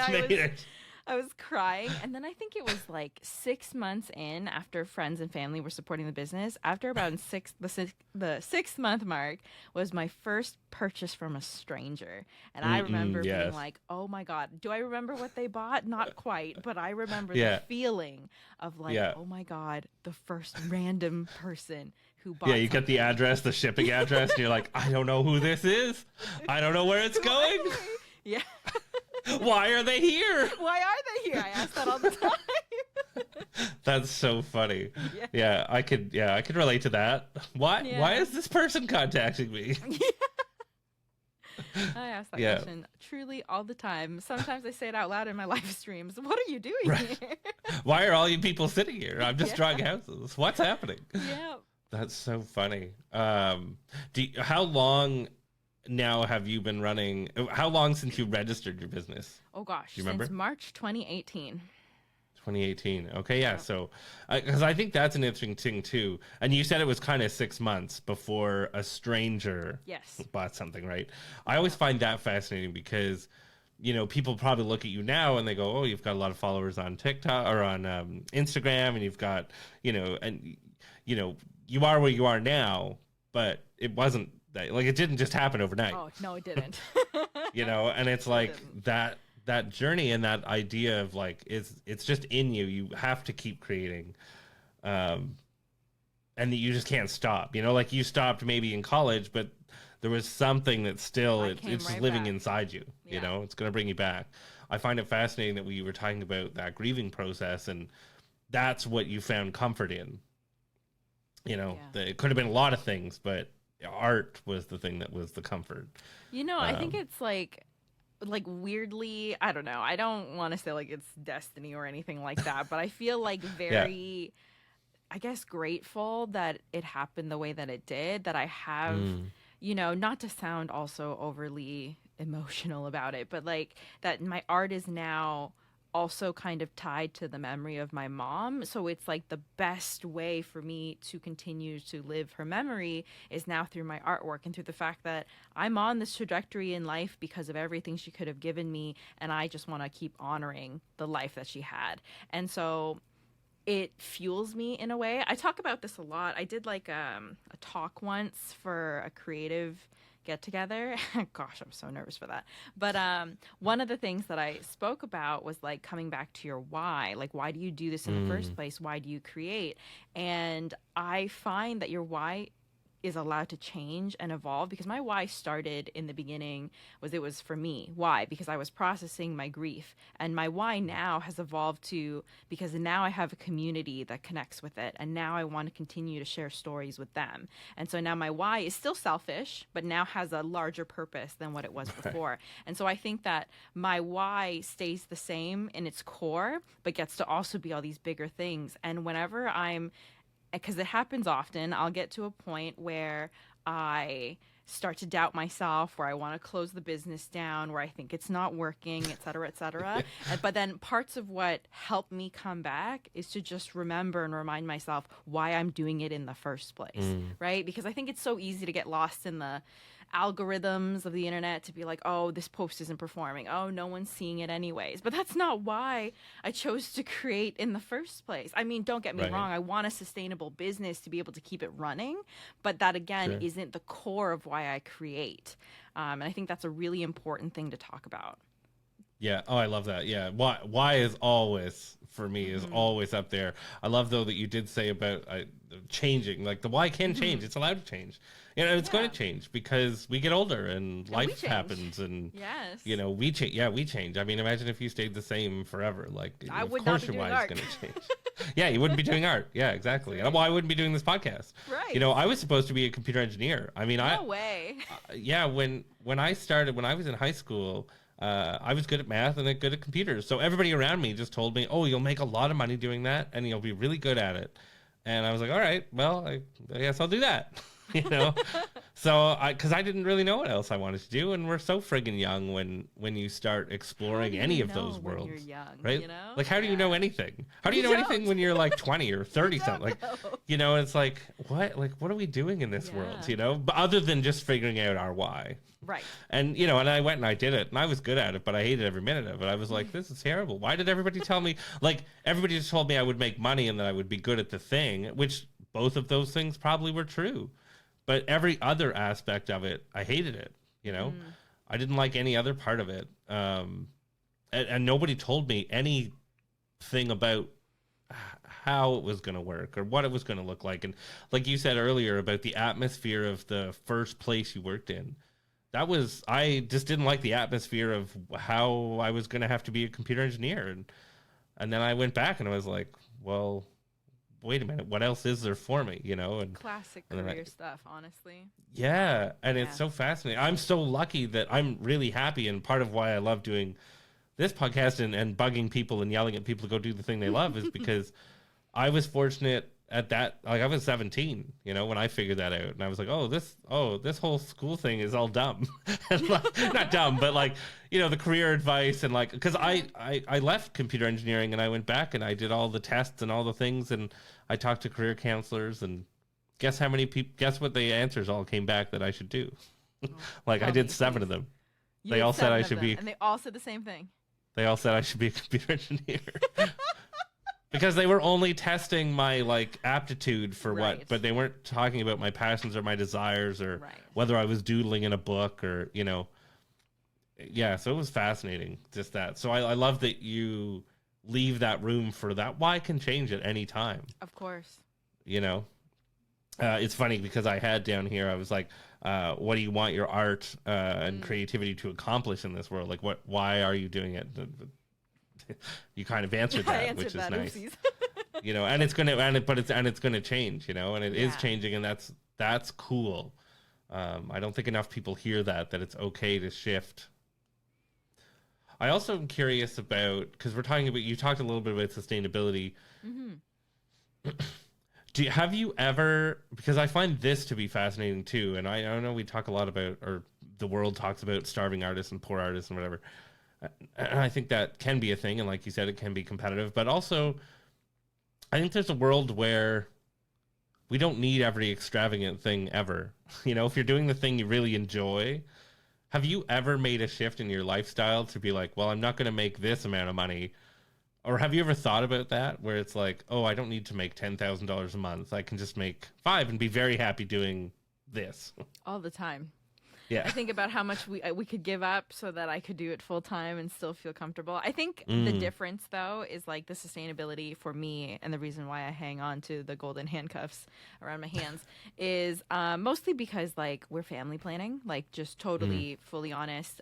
made it. I was crying. And then I think it was like 6 months in, after friends and family were supporting the business. After about the 6 month mark was my first purchase from a stranger. And I remember being like, oh my God, do I remember what they bought? Not quite, but I remember the feeling of like, oh my God, the first random person who bought you get the address, the shipping address, and you're like, I don't know who this is. I don't know where it's going. Yeah. Why are they here? Why are they here? I ask that all the time. That's so funny. Yeah, I could relate to that. Why is this person contacting me? I ask that question truly all the time. Sometimes I say it out loud in my live streams. What are you doing here? Why are all you people sitting here? I'm just drawing houses. What's happening? Yeah. That's so funny. How long now have you been running? How long since you registered your business? Oh gosh, Do you remember? since March 2018. 2018. Okay, yeah. Yep. So, because I think that's an interesting thing too. And you said it was kind of 6 months before a stranger Yes. bought something, right? I always find that fascinating because, people probably look at you now and they go, "Oh, you've got a lot of followers on TikTok or on Instagram, and you've got, and you are where you are now." But it wasn't that, like, it didn't just happen overnight. Oh no, it didn't. And it's It like didn't. that journey and that idea of like it's just in you have to keep creating, and that you just can't stop, like you stopped maybe in college, but there was something that still Came it's just right living back. inside you. Yeah. It's going to bring you back. I find it fascinating that we were talking about that grieving process, and that's what you found comfort in. It could have been a lot of things, but art was the thing that was the comfort. I think it's like weirdly, I don't know. I don't want to say like it's destiny or anything like that, but I feel like Yeah. very, I guess, grateful that it happened the way that it did, that I have, Mm. not to sound also overly emotional about it, but like that my art is now also kind of tied to the memory of my mom. So it's like the best way for me to continue to live her memory is now through my artwork and through the fact that I'm on this trajectory in life because of everything she could have given me. And I just want to keep honoring the life that she had. And so it fuels me in a way. I talk about this a lot. I did like a talk once for a creative get together. Gosh, I'm so nervous for that. But one of the things that I spoke about was like coming back to your why. Like, why do you do this in the first place? Why do you create? And I find that your why is allowed to change and evolve, because my why started in the beginning was it was for me. Why? Because I was processing my grief, and my why now has evolved to because now I have a community that connects with it, and now I want to continue to share stories with them. And so now my why is still selfish, but now has a larger purpose than what it was before. And so I think that my why stays the same in its core, but gets to also be all these bigger things. And whenever I'm because it happens often, I'll get to a point where I start to doubt myself, where I want to close the business down, where I think it's not working, et cetera, et cetera. But then parts of what help me come back is to just remember and remind myself why I'm doing it in the first place, right? Because I think it's so easy to get lost in the algorithms of the internet, to be like, oh, this post isn't performing, oh, no one's seeing it anyways. But that's not why I chose to create in the first place. I mean, don't get me Right. wrong, I want a sustainable business to be able to keep it running, but that again Sure. isn't the core of why I create. And I think that's a really important thing to talk about. Yeah. Oh, I love that. Yeah. Why is always for me is always up there. I love though that you did say about changing. Like the why can change. It's allowed to change. It's going Yeah. to change because we get older and we life change. happens, and Yes. we change. Yeah, we change. I mean, imagine if you stayed the same forever. Like, I of would not course be your doing why is art. going to change. Yeah, you wouldn't be doing art. Yeah, exactly. And well, I wouldn't be doing this podcast. Right. I was supposed to be a computer engineer. I mean, No way. yeah, when I started, when I was in high school, I was good at math and good at computers. So everybody around me just told me, "Oh, you'll make a lot of money doing that, and you'll be really good at it." And I was like, "All right, well, I guess I'll do that." you know. So because I didn't really know what else I wanted to do, and we're so friggin' young when you start exploring any of those worlds, When you're young, right? You know? Like, how do you know anything? How do you You know anything don't. when you're like 20 or 30 something? Like, know. it's like what are we doing in this world? Yeah. But other than just figuring out our why. Right. And and I went and I did it, and I was good at it, but I hated every minute of it. I was like, this is terrible. Why did everybody tell me? Like, everybody just told me I would make money and that I would be good at the thing, which both of those things probably were true. But every other aspect of it, I hated it. I didn't like any other part of it. And nobody told me anything about how it was going to work or what it was going to look like. And like you said earlier about the atmosphere of the first place you worked in, I just didn't like the atmosphere of how I was going to have to be a computer engineer. And then I went back and I was like, well, wait a minute, what else is there for me, And Classic and then career stuff, honestly. yeah, and it's Yeah. so fascinating. I'm so lucky that I'm really happy, and part of why I love doing this podcast and bugging people and yelling at people to go do the thing they love is because I was fortunate at that, like I was 17, you know, when I figured that out, and I was like, this whole school thing is all dumb. And like, not dumb, but like, you know, the career advice and like, because I left computer engineering and I went back and I did all the tests and all the things, and I talked to career counselors, and guess what the answers all came back that I should do. Like I did 7 of them. They all said I should be, and they all said the same thing. They all said I should be a computer engineer. Because they were only testing my like aptitude for what, but they weren't talking about my passions or my desires or whether I was doodling in a book or, you know. Yeah, so it was fascinating, just that. So I love that you leave that room for that. Why can change at any time. Of course. You know, it's funny because I had down here, I was like, what do you want your art and creativity to accomplish in this world? Like, why are you doing it? You kind of answered that, which is nice. You know, and it's gonna change, you know, and it is changing, and that's cool. I don't think enough people hear that it's okay to shift. I also am curious about, because you talked a little bit about sustainability. Have you ever, because I find this to be fascinating too, and I don't know, we talk a lot about, or the world talks about starving artists and poor artists and whatever. And I think that can be a thing, and like you said, it can be competitive. But also, I think there's a world where we don't need every extravagant thing ever. You know, if you're doing the thing you really enjoy, have you ever made a shift in your lifestyle to be like, well, I'm not going to make this amount of money? Or have you ever thought about that, where it's like, oh, I don't need to make $10,000 a month. I can just make 5 and be very happy doing this. All the time. Yeah. I think about how much we could give up so that I could do it full time and still feel comfortable. I think the difference, though, is like the sustainability for me, and the reason why I hang on to the golden handcuffs around my hands is mostly because like we're family planning, like just totally fully honest.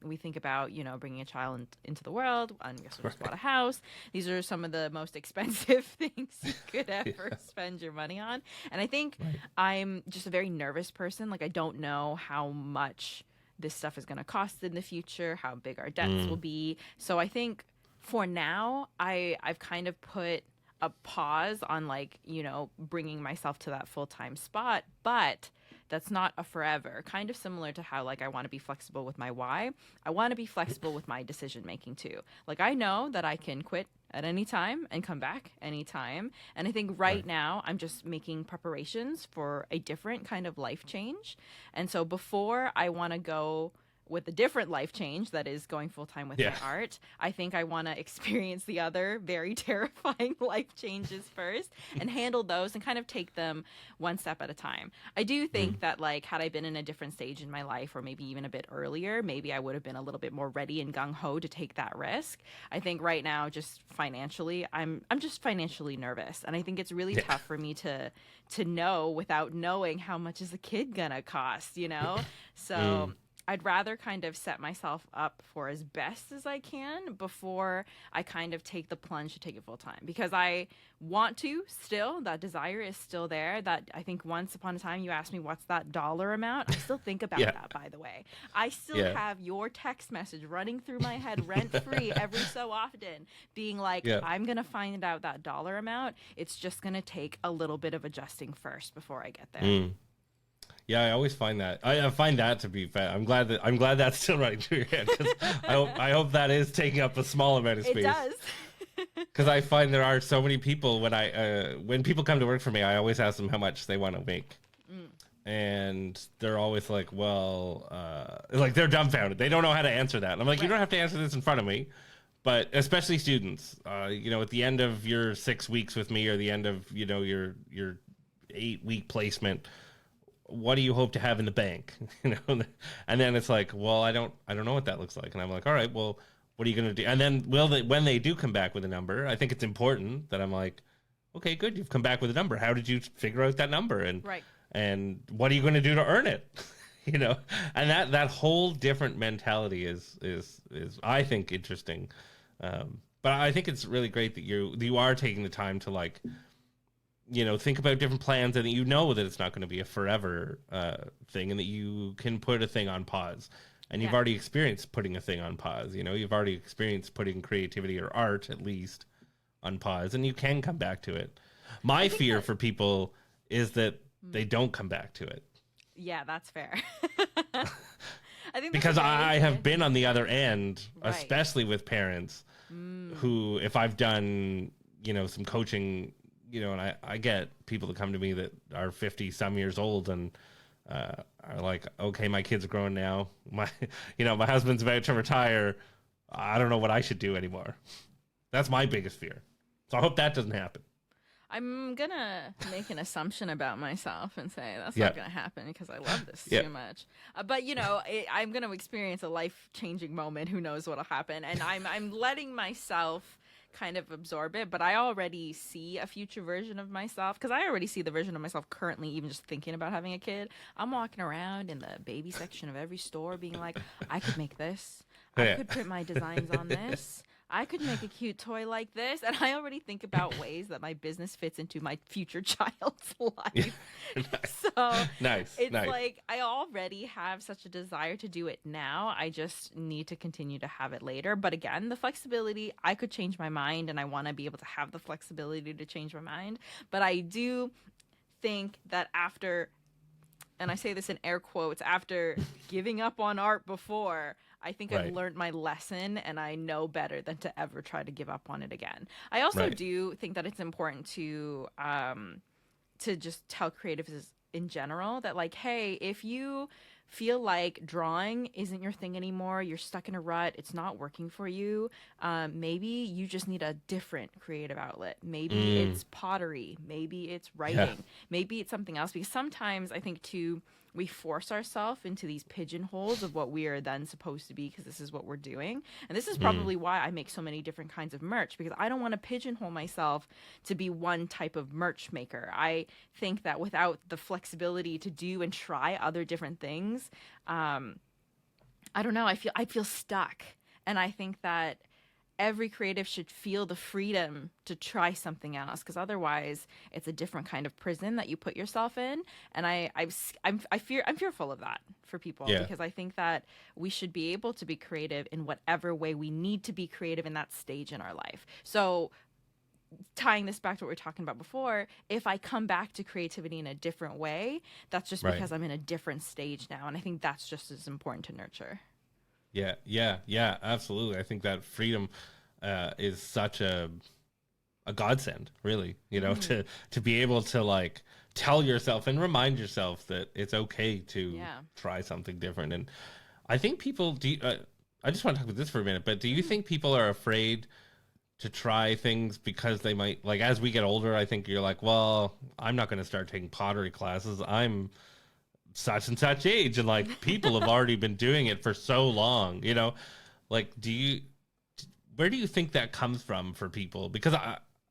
We think about, you know, bringing a child into the world, and we also just bought a house. These are some of the most expensive things you could ever spend your money on. And I think I'm just a very nervous person. Like I don't know how much this stuff is going to cost in the future, how big our debts will be. So I think for now, I've kind of put a pause on like, you know, bringing myself to that full-time spot, but that's not a forever. Kind of similar to how like I want to be flexible with my why. I want to be flexible with my decision making too. Like I know that I can quit at any time and come back anytime. And I think right now I'm just making preparations for a different kind of life change. And so before I want to go with a different life change that is going full time with my art, I think I want to experience the other very terrifying life changes first and handle those and kind of take them one step at a time. I do think that like had I been in a different stage in my life, or maybe even a bit earlier, maybe I would have been a little bit more ready and gung ho to take that risk. I think right now, just financially, I'm just financially nervous, and I think it's really tough for me to know without knowing how much is a kid gonna cost, you know? So I'd rather kind of set myself up for as best as I can before I kind of take the plunge to take it full time, because I want to still, that desire is still there. That I think once upon a time you asked me what's that dollar amount. I still think about that, by the way. I still have your text message running through my head rent free every so often being like, I'm going to find out that dollar amount. It's just going to take a little bit of adjusting first before I get there. Yeah, I always find that. I find that to be fat. I'm glad that's still running through your head, because I hope that is taking up a small amount of space. It does. Because I find there are so many people when people come to work for me, I always ask them how much they want to make, and they're always like, well, like they're dumbfounded. They don't know how to answer that. And I'm like, you don't have to answer this in front of me. But especially students, you know, at the end of your 6 weeks with me, or the end of, you know, your 8-week placement, what do you hope to have in the bank? You know, and then it's like, well, I don't know what that looks like. And I'm like, all right, well, what are you going to do? And then, when they do come back with a number, I think it's important that I'm like, okay, good, you've come back with a number. How did you figure out that number? And what are you going to do to earn it? You know, and that whole different mentality is I think interesting. But I think it's really great that you are taking the time to like, you know, think about different plans, and that you know that it's not going to be a forever thing, and that you can put a thing on pause. And you've already experienced putting a thing on pause. You know, you've already experienced putting creativity or art, at least, on pause, and you can come back to it. My fear for people is that they don't come back to it. Yeah, that's fair. I think because I have been on the other end, Right. especially with parents who, if I've done, some coaching, and I get people that come to me that are 50 some years old and are like, okay, my kid's grown now. My husband's about to retire. I don't know what I should do anymore. That's my biggest fear. So I hope that doesn't happen. I'm gonna make an assumption about myself and say that's not gonna happen because I love this too much. But I'm gonna experience a life-changing moment. Who knows what'll happen? And I'm letting myself kind of absorb it. But I already see a future version of myself because I already see the version of myself currently, even just thinking about having a kid. I'm walking around in the baby section of every store, being like, I could make this. I could print my designs on this. I could make a cute toy like this. And I already think about ways that my business fits into my future child's life. So it's like I already have such a desire to do it now. I just need to continue to have it later. But again, the flexibility, I could change my mind and I want to be able to have the flexibility to change my mind. But I do think that after, and I say this in air quotes, after giving up on art before, I think I've learned my lesson and I know better than to ever try to give up on it again. I also do think that it's important to just tell creatives in general that, like, hey, if you feel like drawing isn't your thing anymore, you're stuck in a rut, it's not working for you, maybe you just need a different creative outlet. Maybe it's pottery, maybe it's writing, maybe it's something else. Because sometimes I think too, we force ourselves into these pigeonholes of what we are then supposed to be because this is what we're doing. And this is probably why I make so many different kinds of merch, because I don't want to pigeonhole myself to be one type of merch maker. I think that without the flexibility to do and try other different things, I don't know, I feel stuck. And I think that every creative should feel the freedom to try something else, because otherwise it's a different kind of prison that you put yourself in. And I'm fearful of that for people, because I think that we should be able to be creative in whatever way we need to be creative in that stage in our life. So tying this back to what we were talking about before, if I come back to creativity in a different way, that's just because I'm in a different stage now. And I think that's just as important to nurture. Yeah, absolutely. I think that freedom is such a godsend, really, to be able to, like, tell yourself and remind yourself that it's okay to try something different. And I think people I just want to talk about this for a minute, but do you think people are afraid to try things because they might, like, as we get older, I think you're like, well, I'm not going to start taking pottery classes. I'm such and such age, and, like, people have already been doing it for so long, like, where do you think that comes from for people? Because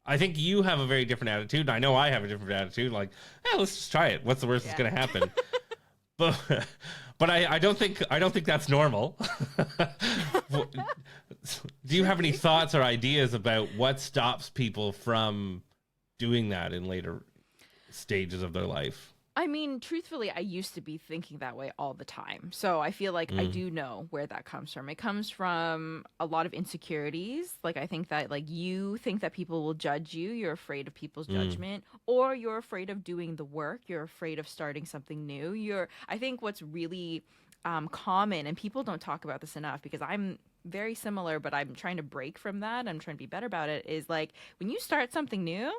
I think you have a very different attitude, and I know I have a different attitude, like, let's just try it, what's the worst that's going to happen? but I don't think that's normal. Do you have any thoughts or ideas about what stops people from doing that in later stages of their life? I mean, truthfully, I used to be thinking that way all the time. So I feel like I do know where that comes from. It comes from a lot of insecurities. Like, I think that, like, you think that people will judge you. You're afraid of people's judgment, or you're afraid of doing the work. You're afraid of starting something new. I think what's really common, and people don't talk about this enough because I'm very similar, but I'm trying to break from that. I'm trying to be better about it, is like, when you start something new,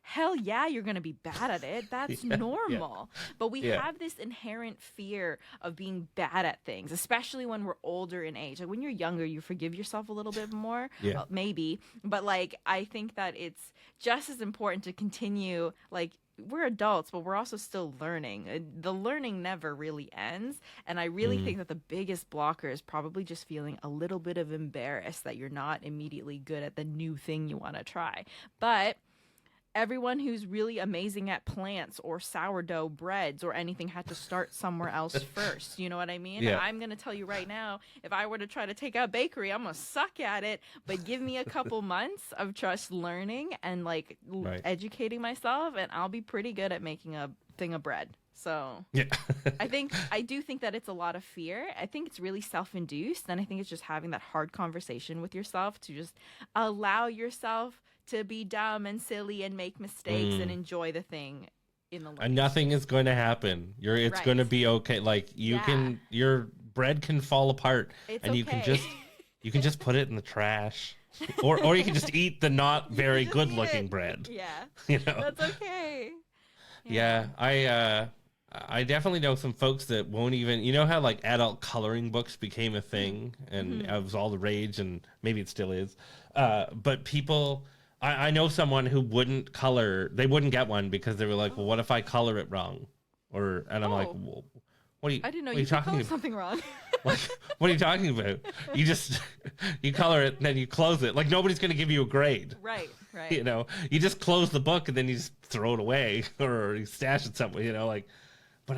hell yeah, you're going to be bad at it. That's normal. But we have this inherent fear of being bad at things, especially when we're older in age. Like, when you're younger, you forgive yourself a little bit more. Well, maybe. But, like, I think that it's just as important to continue, like, we're adults, but we're also still learning. The learning never really ends. And I really think that the biggest blocker is probably just feeling a little bit of embarrassed that you're not immediately good at the new thing you want to try. But everyone who's really amazing at plants or sourdough breads or anything had to start somewhere else first. You know what I mean? Yeah. I'm going to tell you right now, if I were to try to take out bakery, I'm going to suck at it. But give me a couple months of just learning and, like, educating myself, and I'll be pretty good at making a thing of bread. So I do think that it's a lot of fear. I think it's really self-induced. And I think it's just having that hard conversation with yourself to just allow yourself to be dumb and silly and make mistakes and enjoy the thing in the and nothing is going to happen. It's Right. going to be okay. Like your bread can fall apart, It's and okay. you can just put it in the trash, or you can just eat the not very just good eat looking it. bread. Yeah. You know. That's okay. Yeah, I definitely know some folks that won't even, you know how like adult coloring books became a thing and it was all the rage, and maybe it still is. But people, I know someone who wouldn't color, they wouldn't get one because they were like, well, what if I color it wrong? And I'm like, well, what are you, I didn't know what are you could talking color about? something wrong. Like, what are you talking about? You just, you color it and then you close it. Like nobody's going to give you a grade. Right. You know, you just close the book and then you just throw it away or you stash it somewhere, you know, like, but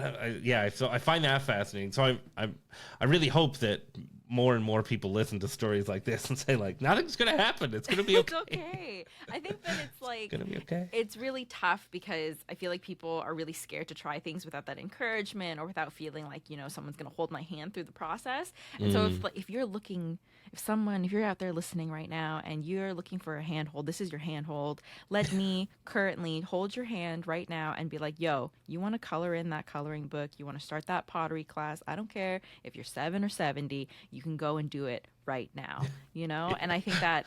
so I find that fascinating. So I really hope that more and more people listen to stories like this and say like, nothing's going to happen. It's going to be okay. It's okay. I think that it's like, It's going to be okay. it's really tough because I feel like people are really scared to try things without that encouragement or without feeling like, someone's going to hold my hand through the process. And so if you're out there listening right now and you're looking for a handhold, this is your handhold. Let me currently hold your hand right now and be like, yo, you want to color in that coloring book? You want to start that pottery class? I don't care if you're 7 or 70, you can go and do it right now, And I think that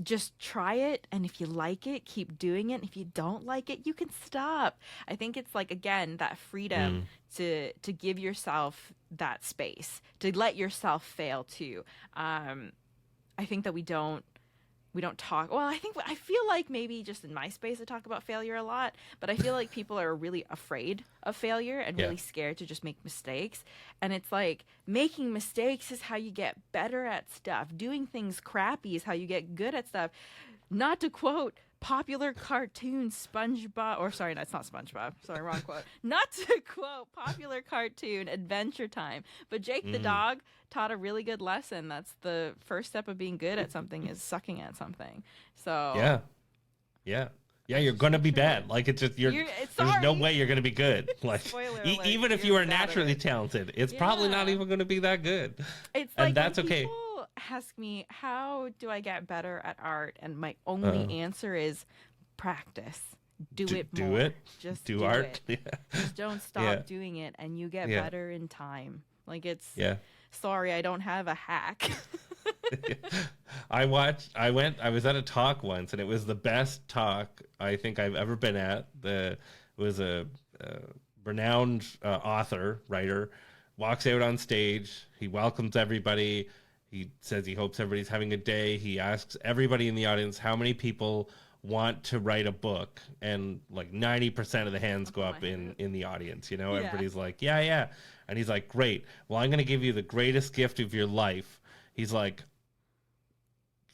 just try it, and if you like it, keep doing it. And if you don't like it, you can stop. I think it's like, again, that freedom to give yourself that space, to let yourself fail too. I think that we don't talk. Well, I feel like maybe just in my space I talk about failure a lot, but I feel like people are really afraid of failure and really scared to just make mistakes. And it's like, making mistakes is how you get better at stuff. Doing things crappy is how you get good at stuff. Not to quote popular cartoon SpongeBob, or sorry, that's not SpongeBob. Sorry, wrong quote. Not to quote popular cartoon Adventure Time, but Jake the dog taught a really good lesson. That's the first step of being good at something is sucking at something. So yeah, you're gonna be bad. Like it's just there's no way you're gonna be good. Like Spoiler alert, even if you you're are bad at naturally it. talented, it's probably not even gonna be that good. It's and like that's when okay. people ask me, how do I get better at art? And my only answer is practice. Do it more. Just do art. it. Just don't stop doing it, and you get better in time. Like it's. Sorry, I don't have a hack. I was at a talk once, and it was the best talk I think I've ever been at. It was a renowned writer, walks out on stage. He welcomes everybody. He says he hopes everybody's having a day. He asks everybody in the audience how many people want to write a book, and like 90% of the hands go up in the audience. Everybody's like, yeah. And he's like, great. Well, I'm going to give you the greatest gift of your life. He's like,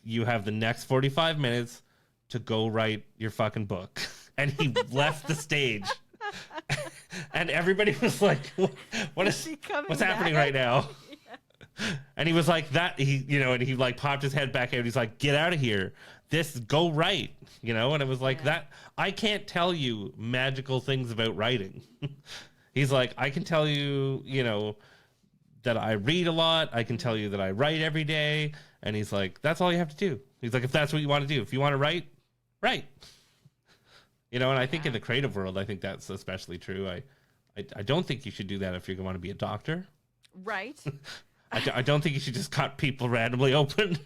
you have the next 45 minutes to go write your fucking book. And he left the stage. And everybody was like, what's happening right now? And he was like that, and he like popped his head back out. He's like, get out of here. Go write, and it was like that. I can't tell you magical things about writing. He's like, I can tell you, that I read a lot. I can tell you that I write every day. And he's like, that's all you have to do. He's like, if that's what you want to do, if you want to write, write. And I think in the creative world, I think that's especially true. I don't think you should do that if you want to be a doctor. Right. I don't think you should just cut people randomly open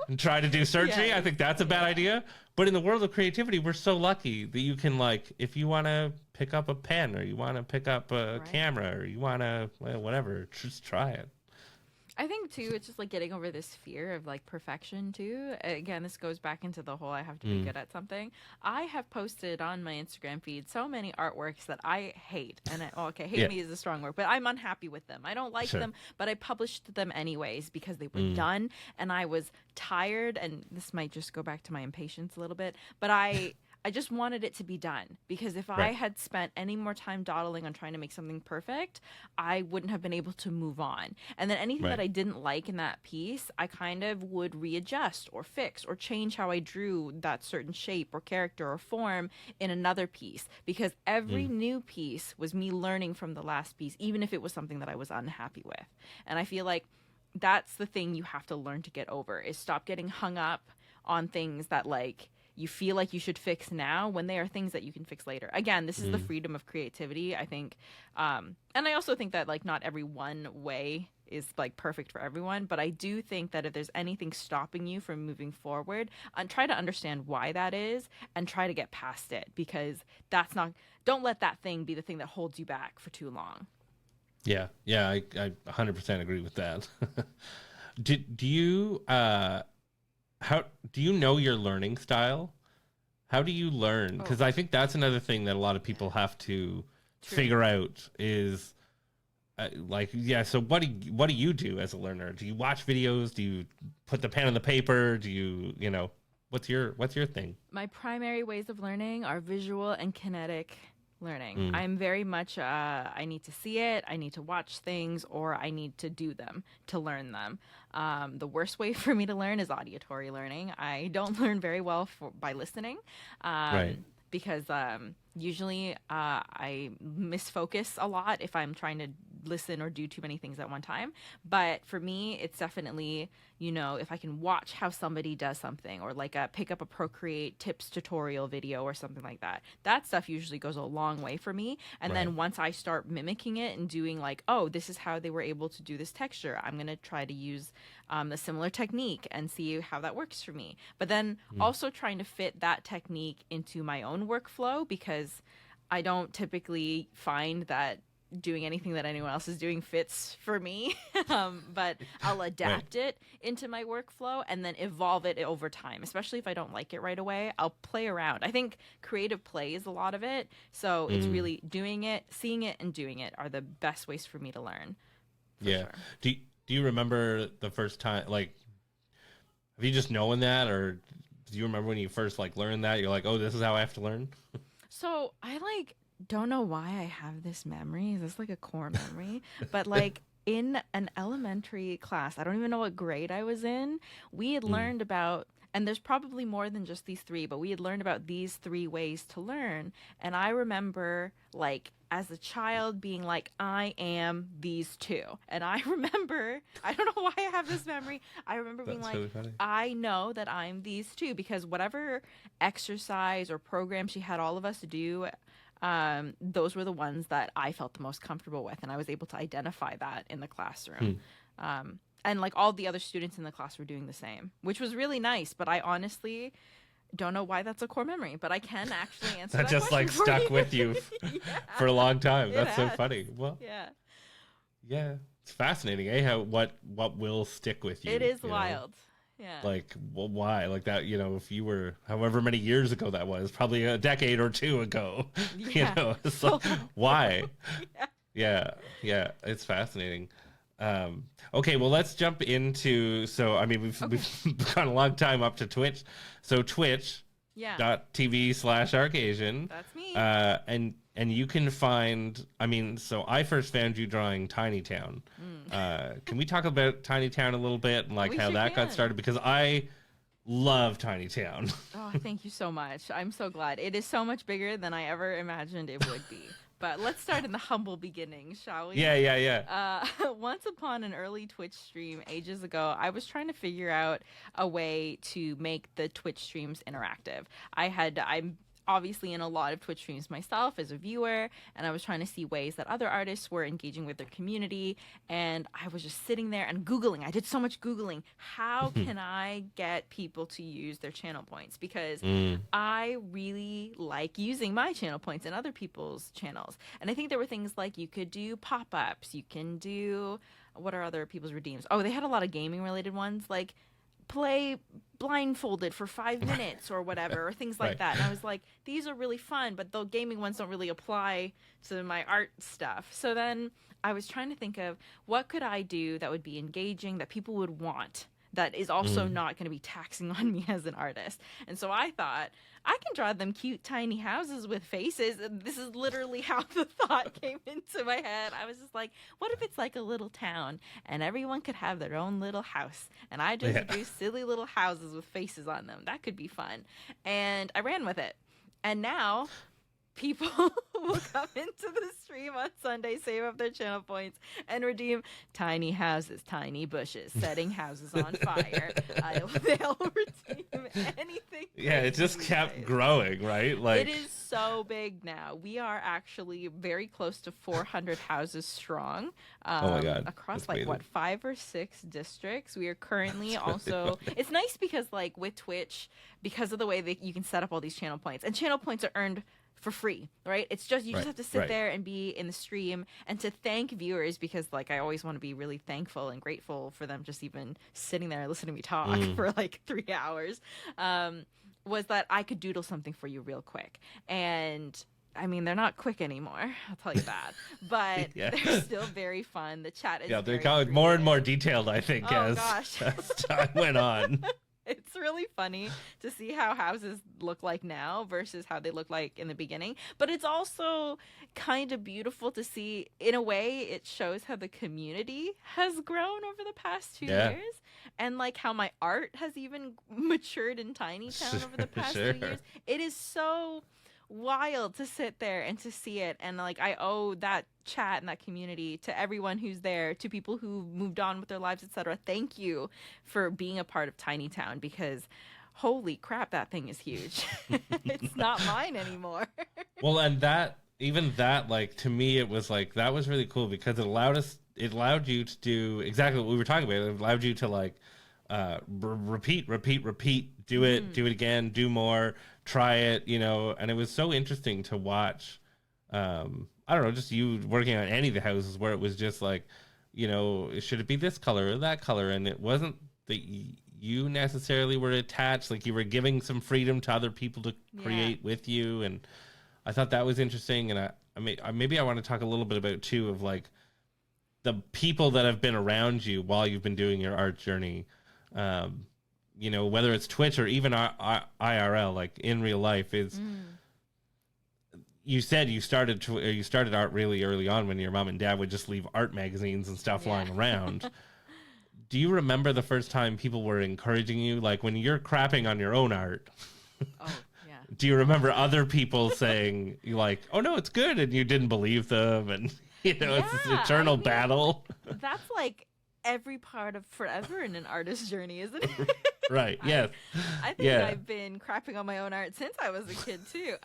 and try to do surgery. Yeah. I think that's a bad idea. But in the world of creativity, we're so lucky that you can, like, if you want to pick up a pen or you want to pick up a camera or you want to, whatever, just try it. I think, too, it's just, like, getting over this fear of, like, perfection, too. Again, this goes back into the whole I have to be good at something. I have posted on my Instagram feed so many artworks that I hate. And, hate me is a strong word, but I'm unhappy with them. I don't like them, but I published them anyways because they were done. And I was tired, and this might just go back to my impatience a little bit, but I just wanted it to be done, because if I had spent any more time dawdling on trying to make something perfect, I wouldn't have been able to move on. And then anything that I didn't like in that piece, I kind of would readjust or fix or change how I drew that certain shape or character or form in another piece, because every new piece was me learning from the last piece, even if it was something that I was unhappy with. And I feel like that's the thing you have to learn to get over, is stop getting hung up on things that like you feel like you should fix now when they are things that you can fix later. Again, this is the freedom of creativity, I think. And I also think that like not every one way is like perfect for everyone, but I do think that if there's anything stopping you from moving forward, try to understand why that is and try to get past it, because don't let that thing be the thing that holds you back for too long. Yeah, I 100% agree with that. Do you how do you know your learning style? How do you learn? Because I think that's another thing that a lot of people have to figure out is so what do you do as a learner? Do you watch videos? Do you put the pen on the paper? Do you what's your thing? My primary ways of learning are visual and kinetic learning. I'm very much I need to see it, I need to watch things, or I need to do them to learn them. The worst way for me to learn is auditory learning. I don't learn very well by listening. Because usually I misfocus a lot if I'm trying to listen or do too many things at one time. But for me, it's definitely, if I can watch how somebody does something, or like pick up a Procreate tips tutorial video or something like that. That stuff usually goes a long way for me. And then once I start mimicking it and doing like, oh, this is how they were able to do this texture, I'm going to try to use a similar technique and see how that works for me. But then also trying to fit that technique into my own workflow, because I don't typically find that doing anything that anyone else is doing fits for me. But I'll adapt it into my workflow and then evolve it over time, especially if I don't like it right away. I'll play around. I think creative play is a lot of it. So it's really doing it, seeing it, and doing it are the best ways for me to learn. Sure. Do you remember the first time, like, have you just known that, or do you remember when you first like learned that? You're like, oh, this is how I have to learn? So I don't know why I have this memory. Is this like a core memory? But like in an elementary class, I don't even know what grade I was in, we had learned about, and there's probably more than just these three, but we had learned about these 3 ways to learn. And I remember like as a child being like, I am these 2. And I remember, I don't know why I have this memory. I remember being like, really I know that I'm these 2, because whatever exercise or program she had all of us do, those were the ones that I felt the most comfortable with. And I was able to identify that in the classroom. And like all the other students in the class were doing the same, which was really nice. But I honestly don't know why that's a core memory, but I can actually answer that just like stuck with you for a long time. That's so funny. Well, yeah, it's fascinating, how what will stick with you. It is wild. Yeah. Like, well, why? Like that, if you were however many years ago that was, probably a decade or 2 ago, it's like, why? Yeah, it's fascinating. Okay, well, let's jump into, so, I mean, we've gone a long time up to Twitch. So twitch.tv/arcasian. That's me. And you can find, so I first found you drawing Tiny Town. Can we talk about Tiny Town a little bit and like how that got started? Because I love Tiny Town. Oh, thank you so much. I'm so glad. It is so much bigger than I ever imagined it would be. But let's start in the humble beginnings, shall we? Yeah. Once upon an early Twitch stream ages ago, I was trying to figure out a way to make the Twitch streams interactive. I'm obviously in a lot of Twitch streams myself as a viewer, and I was trying to see ways that other artists were engaging with their community, and I was just sitting there and Googling. I did so much Googling. How can I get people to use their channel points? Because I really like using my channel points in other people's channels. And I think there were things like you could do pop-ups, you can do, what are other people's redeems? Oh, they had a lot of gaming related ones, like play blindfolded for 5 minutes or whatever, or things like that. And I was like, these are really fun, but the gaming ones don't really apply to my art stuff. So then I was trying to think of what could I do that would be engaging, that people would want, that is also not going to be taxing on me as an artist. And so I thought, I can draw them cute tiny houses with faces. And this is literally how the thought came into my head. I was just like, what if it's like a little town and everyone could have their own little house, and I just drew silly little houses with faces on them? That could be fun. And I ran with it. And now people will come into the stream stream on Sunday, save up their channel points, and redeem tiny houses, tiny bushes, setting houses on fire. They'll redeem anything. Yeah, it just kept growing, right? Like it is so big now. We are actually very close to 400 houses strong. Oh my God. Across That's like amazing. what, 5 or 6 districts. We are currently also. It's nice because like with Twitch, because of the way that you can set up all these channel points, and channel points are earned for free, right? It's just you just have to sit there and be in the stream, and to thank viewers, because like I always want to be really thankful and grateful for them just even sitting there and listening to me talk for like 3 hours. Was that I could doodle something for you real quick. And I mean, they're not quick anymore, I'll tell you that. But they're still very fun. The chat is they're going more and more detailed, I think, as time went on. It's really funny to see how houses look like now versus how they look like in the beginning. But it's also kind of beautiful to see, in a way, it shows how the community has grown over the past 2 years. And like how my art has even matured in Tiny Town over the past 2 years. It is so wild to sit there and to see it, and like I owe that chat and that community to everyone who's there, to people who moved on with their lives, etc. Thank you for being a part of Tiny Town, because holy crap, that thing is huge. It's not mine anymore. Well, and that like, to me, it was like, that was really cool because it allowed you to do exactly what we were talking about. It allowed you to like repeat, do it again, do more, try it, and it was so interesting to watch. I don't know, just you working on any of the houses where it was just like, should it be this color or that color? And it wasn't that you necessarily were attached, like you were giving some freedom to other people to create with you. And I thought that was interesting. And maybe I want to talk a little bit about too, of like the people that have been around you while you've been doing your art journey. Whether it's Twitch or even IRL, like in real life, is you said you started art really early on when your mom and dad would just leave art magazines and stuff lying around. Do you remember the first time people were encouraging you, like when you're crapping on your own art? Do you remember other people saying like, "Oh no, it's good," and you didn't believe them, and it's this eternal battle? That's like every part of forever in an artist's journey, isn't it? Right. Yes. I think I've been crapping on my own art since I was a kid too.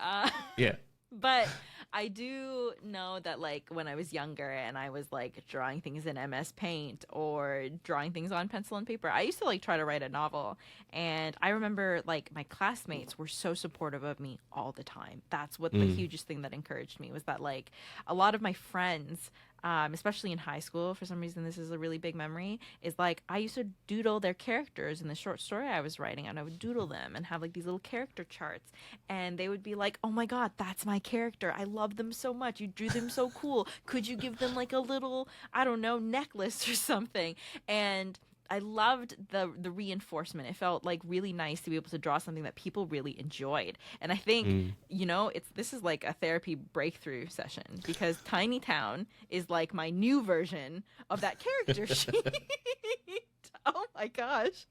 But I do know that like when I was younger and I was like drawing things in MS Paint or drawing things on pencil and paper, I used to like try to write a novel. And I remember like my classmates were so supportive of me all the time. That's what the hugest thing that encouraged me was that like a lot of my friends, especially in high school, for some reason this is a really big memory, is like I used to doodle their characters in the short story I was writing, and I would doodle them and have like these little character charts, and they would be like, "Oh my god, that's my character, I love them so much, you drew them so cool, could you give them like a little, I don't know, necklace or something?" And I loved the reinforcement. It felt like really nice to be able to draw something that people really enjoyed. And I think, this is like a therapy breakthrough session, because Tiny Town is like my new version of that character sheet. Oh my gosh.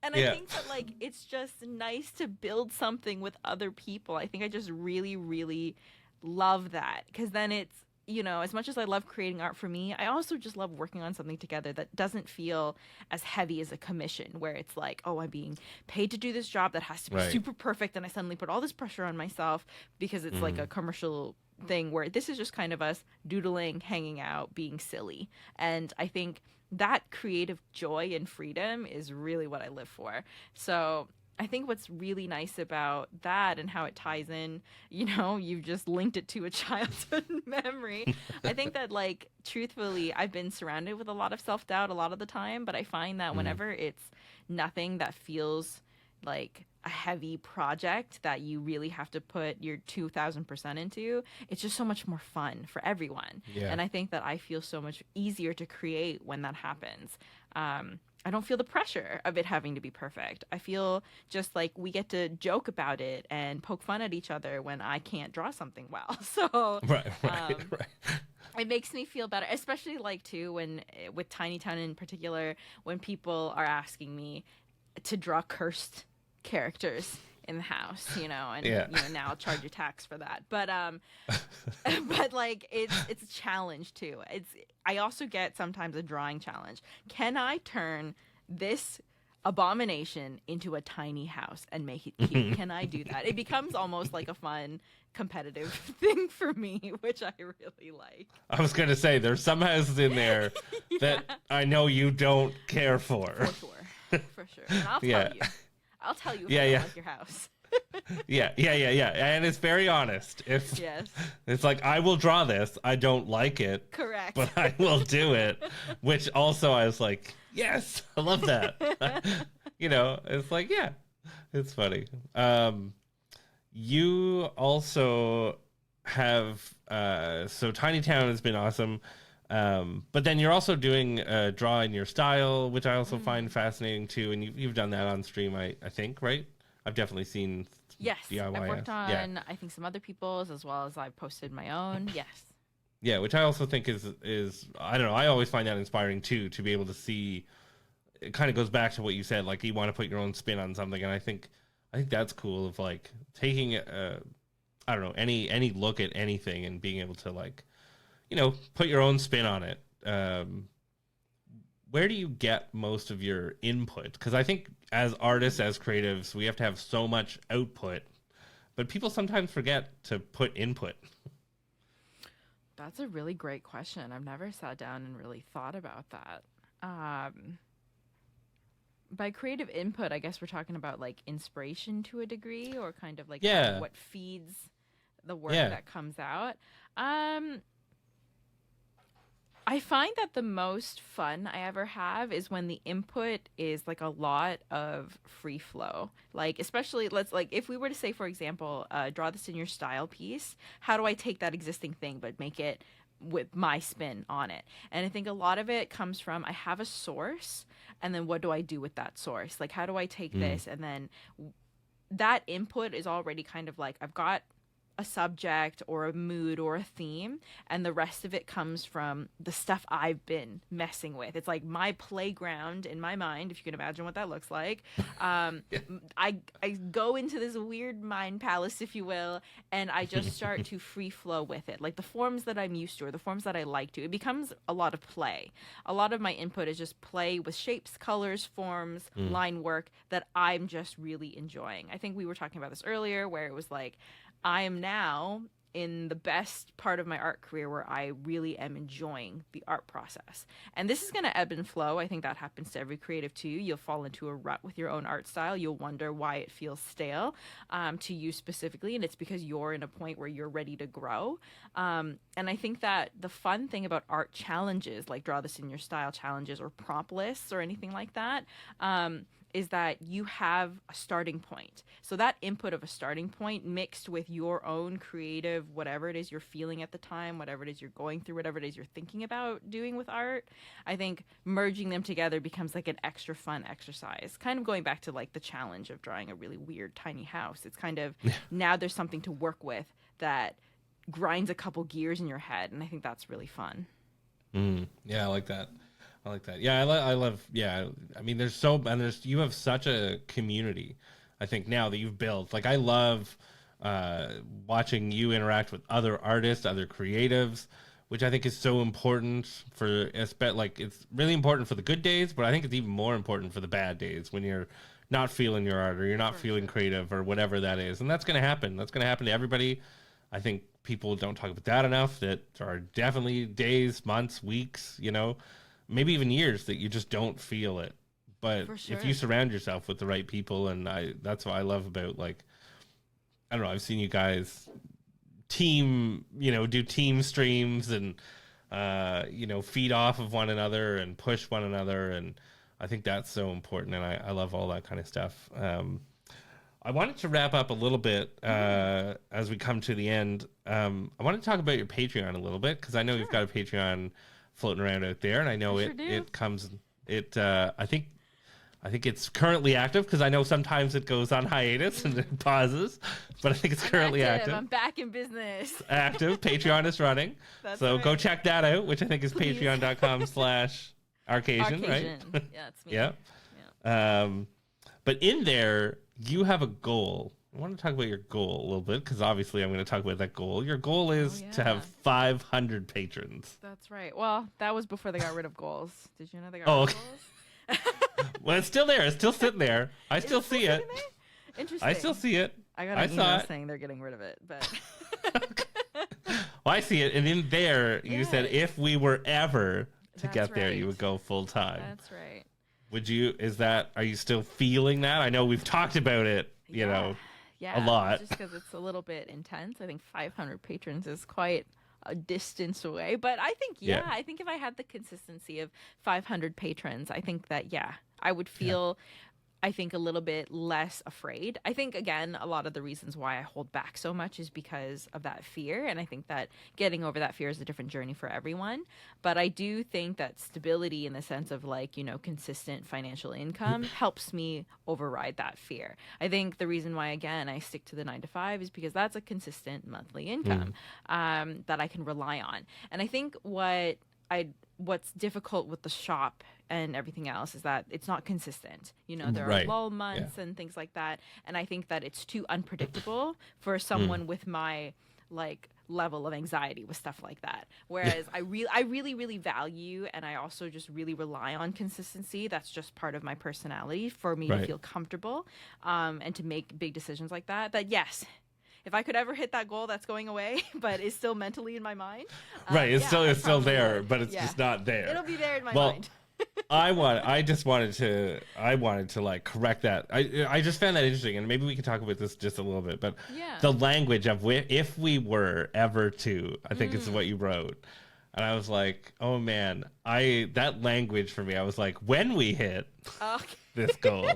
And I think that like it's just nice to build something with other people. I think I just really, really love that, because then it's, as much as I love creating art for me, I also just love working on something together that doesn't feel as heavy as a commission, where it's like, oh, I'm being paid to do this job that has to be super perfect, and I suddenly put all this pressure on myself because it's like a commercial thing, where this is just kind of us doodling, hanging out, being silly. And I think that creative joy and freedom is really what I live for. So I think what's really nice about that and how it ties in, you've just linked it to a childhood memory. I think that, like, truthfully, I've been surrounded with a lot of self-doubt a lot of the time, but I find that whenever it's nothing that feels like a heavy project that you really have to put your 2,000% into, it's just so much more fun for everyone. And I think that I feel so much easier to create when that happens. I don't feel the pressure of it having to be perfect. I feel just like we get to joke about it and poke fun at each other when I can't draw something well. So it makes me feel better, especially like too when with Tiny Town in particular, when people are asking me to draw cursed characters in the house, and Yeah. now I'll charge you tax for that. But but like it's a challenge too. I also get sometimes a drawing challenge. Can I turn this abomination into a tiny house and make it cute? Can I do that? It becomes almost like a fun competitive thing for me, which I really like. I was gonna say there's some houses in there that I know you don't care for. For sure. And I'll tell you. I'll tell you if I don't like your house. Yeah. And it's very honest. Yes. It's like, I will draw this. I don't like it. Correct. But I will do it. Which also I was like, yes, I love that. It's like, yeah, it's funny. You also have, so Tiny Town has been awesome. But then you're also doing draw in your style, which I also find fascinating too. And you've done that on stream, I think, right? I've definitely seen DIY. I've worked on, I think, some other people's, as well as I've posted my own. Yes. Yeah, which I also think is I don't know, I always find that inspiring too, to be able to see. It kind of goes back to what you said, like you want to put your own spin on something, and I think that's cool, of like taking I don't know, any look at anything and being able to, like, put your own spin on it. Where do you get most of your input? Because I think as artists, as creatives, we have to have so much output, but people sometimes forget to put input. That's a really great question. I've never sat down and really thought about that. By creative input, I guess we're talking about like inspiration to a degree, or kind of like what feeds the work that comes out. I find that the most fun I ever have is when the input is like a lot of free flow. Like, especially, if we were to say, for example, draw this in your style piece, how do I take that existing thing but make it with my spin on it? And I think a lot of it comes from, I have a source, and then what do I do with that source? Like, how do I take this, and then that input is already kind of like, I've got a subject or a mood or a theme, and the rest of it comes from the stuff I've been messing with. It's like my playground in my mind, if you can imagine what that looks like. I go into this weird mind palace, if you will, and I just start to free flow with it, like the forms that I'm used to or the forms that I like to. It becomes a lot of play. A lot of my input is just play with shapes, colors, forms, line work that I'm just really enjoying. I think we were talking about this earlier, where it was like, I am now in the best part of my art career where I really am enjoying the art process. And this is going to ebb and flow. I think that happens to every creative too. You'll fall into a rut with your own art style. You'll wonder why it feels stale to you specifically. And it's because you're in a point where you're ready to grow. And I think that the fun thing about art challenges, like draw this in your style challenges or prompt lists or anything like that, is that you have a starting point. So that input of a starting point mixed with your own creative, whatever it is you're feeling at the time, whatever it is you're going through, whatever it is you're thinking about doing with art, I think merging them together becomes like an extra fun exercise. Kind of going back to like the challenge of drawing a really weird tiny house. It's kind of, now there's something to work with that grinds a couple gears in your head. And I think that's really fun. Yeah, I like that. Yeah, I love. Yeah, I mean, you have such a community, I think, now that you've built. Like, I love watching you interact with other artists, other creatives, which I think is so important it's really important for the good days, but I think it's even more important for the bad days when you're not feeling your art or you're not feeling creative or whatever that is. And that's going to happen. That's going to happen to everybody. I think people don't talk about that enough, that there are definitely days, months, weeks, maybe even years that you just don't feel it. But if you surround yourself with the right people, and that's what I love about, like, I don't know, I've seen you guys do team streams and, feed off of one another and push one another. And I think that's so important. And I love all that kind of stuff. I wanted to wrap up a little bit as we come to the end. I want to talk about your Patreon a little bit, because I know you've got a Patreon floating around out there, and I know it comes. I think it's currently active, because I know sometimes it goes on hiatus and it pauses, but I think it's currently active. I'm back in business. Active. Patreon is running. So go check that out, which I think is patreon.com/arcasian, right? Yeah, it's me. Yeah. But in there, you have a goal. I want to talk about your goal a little bit because obviously I'm going to talk about that goal. Your goal is to have 500 patrons. That's right. Well, that was before they got rid of goals. Did you know they got rid of goals? Well, it's still there. It's still sitting there. I still see it. Interesting. I still see it. I got an email saying they're getting rid of it, but well, I see it, and in there you said if we were ever to get there, you would go full time. That's right. Would you? Are you still feeling that? I know we've talked about it, you know, a lot. Just because it's a little bit intense. I think 500 patrons is quite a distance away, but I think I think if I had the consistency of 500 patrons, I think that I would feel I think a little bit less afraid. I think, again, a lot of the reasons why I hold back so much is because of that fear. And I think that getting over that fear is a different journey for everyone. But I do think that stability in the sense of like, you know, consistent financial income helps me override that fear. I think the reason why, again, I stick to the 9 to 5 is because that's a consistent monthly income that I can rely on. And I think what's difficult with the shop and everything else is that it's not consistent. You know, there are lull months and things like that. And I think that it's too unpredictable for someone with my like level of anxiety with stuff like that. Whereas I really value, and I also just really rely on consistency. That's just part of my personality for me to feel comfortable and to make big decisions like that. That yes, if I could ever hit that goal that's going away, but is still mentally in my mind. It's still there, but it's just not there. It'll be there in my mind. I wanted to like correct that. I just found that interesting, and maybe we can talk about this just a little bit. But the language of if we were ever to, I think is what you wrote, and I was like, oh man, that language for me, I was like, when we hit this goal,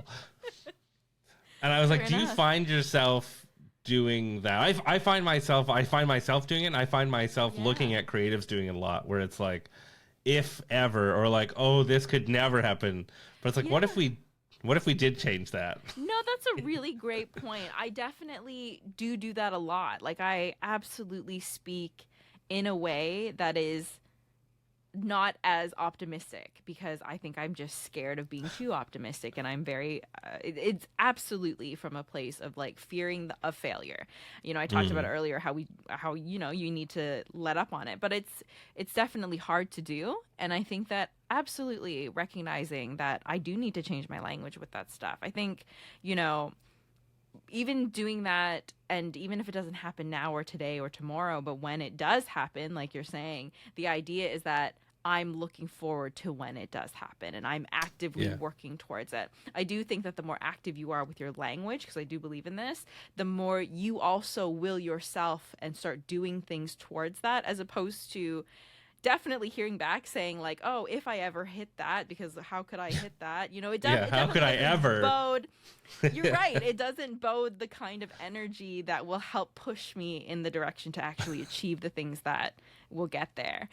and I was like, do you find yourself doing that? I find myself doing it, and I find myself looking at creatives doing it a lot, where it's like, if ever, or like, oh, this could never happen. But it's like, what if we did change that? No, that's a really great point. I definitely do that a lot. Like, I absolutely speak in a way that is not as optimistic because I think I'm just scared of being too optimistic, and I'm very it's absolutely from a place of like fearing a failure. You know, I talked about earlier how you know you need to let up on it, but it's definitely hard to do, and I think that absolutely recognizing that I do need to change my language with that stuff. I think, you know, even doing that, and even if it doesn't happen now or today or tomorrow, but when it does happen, like you're saying, the idea is that I'm looking forward to when it does happen, and I'm actively working towards it. I do think that the more active you are with your language, because I do believe in this, the more you also will yourself and start doing things towards that, as opposed to definitely hearing back saying like, oh, if I ever hit that, because how could I hit that? You know, how could I ever? You're right. It doesn't bode the kind of energy that will help push me in the direction to actually achieve the things that will get there.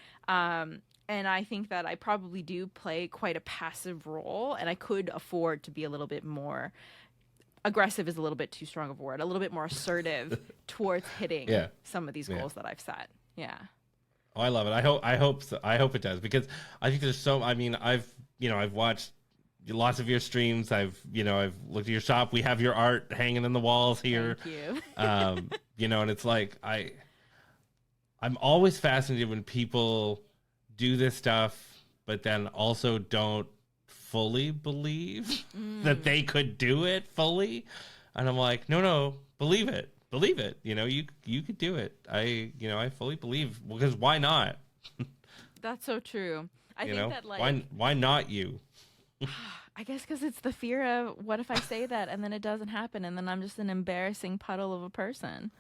And I think that I probably do play quite a passive role, and I could afford to be a little bit more aggressive is a little bit too strong of a word, a little bit more assertive towards hitting some of these goals that I've set. Yeah. Oh, I love it. I hope so. I hope it does, because I think there's I've watched lots of your streams. I've looked at your shop. We have your art hanging in the walls here. Thank you. You know, and it's like I'm always fascinated when people do this stuff, but then also don't fully believe that they could do it fully. And I'm like, no, believe it. You know, you could do it. I fully believe, because why not? That's so true. I think that like, why not you? I guess because it's the fear of what if I say that and then it doesn't happen, and then I'm just an embarrassing puddle of a person.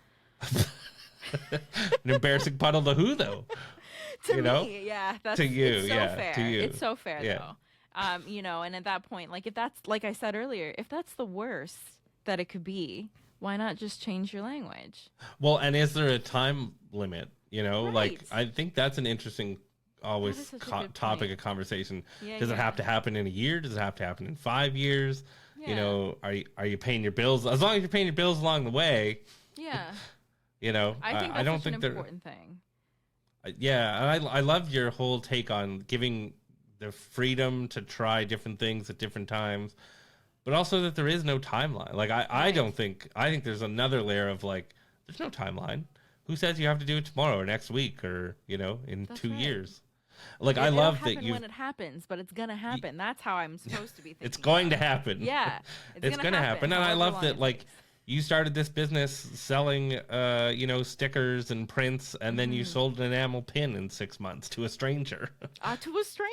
An embarrassing puddle to who, though? To me, yeah. That's, to you, it's so fair. To you. It's so fair, though. You know, and at that point, like, if that's, like I said earlier, if that's the worst that it could be, why not just change your language? Well, and is there a time limit? You know, like, I think that's an interesting topic of conversation. Does it have to happen in a year? Does it have to happen in 5 years? You know, are you paying your bills? As long as you're paying your bills along the way. Yeah. You know, I think that's an important thing. Yeah, and I love your whole take on giving the freedom to try different things at different times. but also that there is no timeline. Like I don't think, I think there's another layer of like, there's no timeline. Who says you have to do it tomorrow or next week or, you know, in That's 2 right. years? Like I It'll love happen that you. when it happens, but it's gonna happen. That's how I'm supposed to be thinking. It's going to about it. happen. Yeah, It's gonna happen, and I however love long that. it Like takes. you started this business selling, you know, stickers and prints, and then you sold an enamel pin in 6 months to a stranger. To a stranger.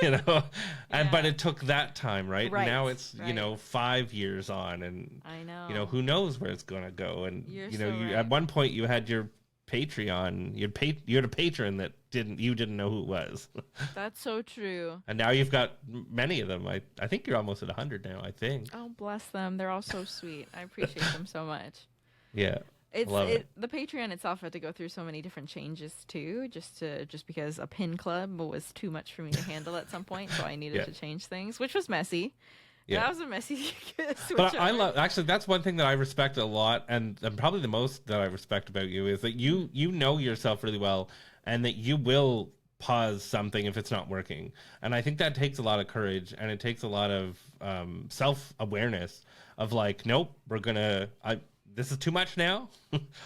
You know, and but Yeah. it took that time, right? Right, Now it's you right. know 5 years on, and I know. you know who knows where it's gonna go. And You're you know, so you right. at one point you had your Patreon, you had a patron that you didn't know who it was, That's so true. and now you've got many of them. I think you're almost at 100 now. I think. Oh, bless them. They're all so sweet. I appreciate them so much. Yeah, love it. The Patreon itself had to go through so many different changes too, just because a pin club was too much for me to handle at some point, so I needed Yeah. to change things, which was messy. Yeah. That was a messy switch. But I over. love, actually, that's one thing that I respect a lot, and probably the most that I respect about you is that you know yourself really well, and that you will pause something if it's not working. And I think that takes a lot of courage, and it takes a lot of self-awareness of like, nope, this is too much now.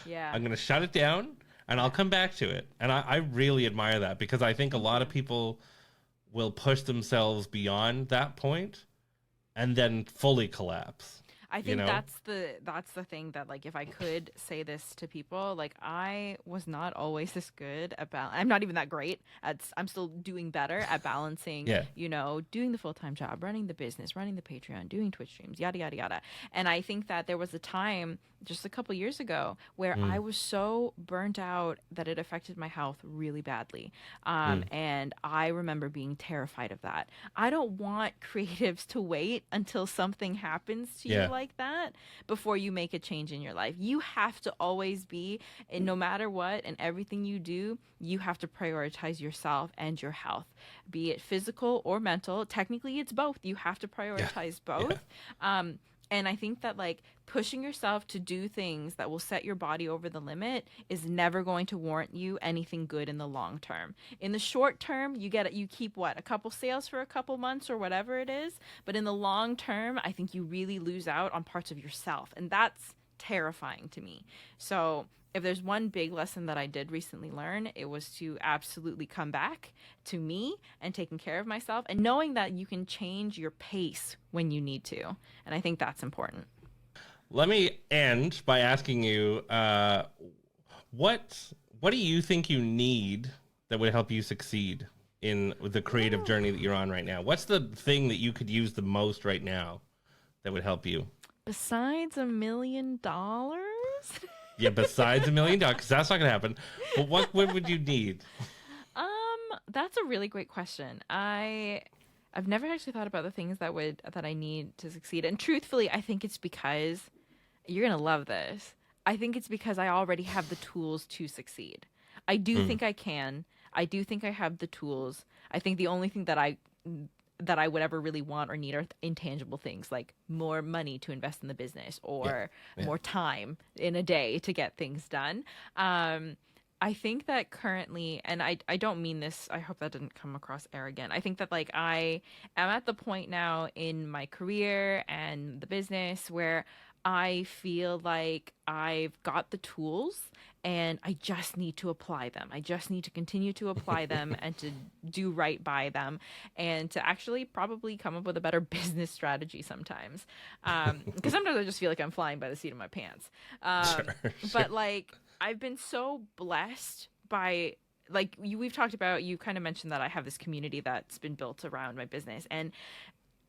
Yeah. I'm gonna shut it down, and I'll come back to it. And I really admire that, because I think a lot of people will push themselves beyond that point and then fully collapse. I think know? that's the thing that, like, if I could say this to people, like, I was not always this good about. I'm not even that great at. I'm still doing better at balancing. Yeah. You know, doing the full-time job, running the business, running the Patreon, doing Twitch streams, yada yada yada. And I think that there was a time just a couple years ago where I was so burnt out that it affected my health really badly. And I remember being terrified of that. I don't want creatives to wait until something happens to Yeah. you like that before you make a change in your life. You have to always be, and no matter what, and everything you do, you have to prioritize yourself and your health, be it physical or mental. Technically, it's both. You have to prioritize both. And I think that, like, pushing yourself to do things that will set your body over the limit is never going to warrant you anything good in the long term. In the short term, you keep what, a couple sales for a couple months or whatever it is. But in the long term, I think you really lose out on parts of yourself. And that's terrifying to me. So if there's one big lesson that I did recently learn, it was to absolutely come back to me and taking care of myself and knowing that you can change your pace when you need to. And I think that's important. Let me end by asking you, what do you think you need that would help you succeed in the creative journey that you're on right now? What's the thing that you could use the most right now that would help you? Besides $1 million? Yeah, besides $1 million, because that's not gonna happen. But what would you need? That's a really great question. I've never actually thought about the things that I need to succeed. And truthfully, I think it's because you're gonna love this. I think it's because I already have the tools to succeed. I do think I can. I do think I have the tools. I think the only thing that I would ever really want or need are intangible things like more money to invest in the business or more time in a day to get things done. I think that currently, and I don't mean this, I hope that didn't come across arrogant. I think that, like, I am at the point now in my career and the business where I feel like I've got the tools and I just need to apply them. I just need to continue to apply them and to do right by them and to actually probably come up with a better business strategy sometimes. Because sometimes I just feel like I'm flying by the seat of my pants. But, like, I've been so blessed by, like, we've talked about, you kind of mentioned that I have this community that's been built around my business. And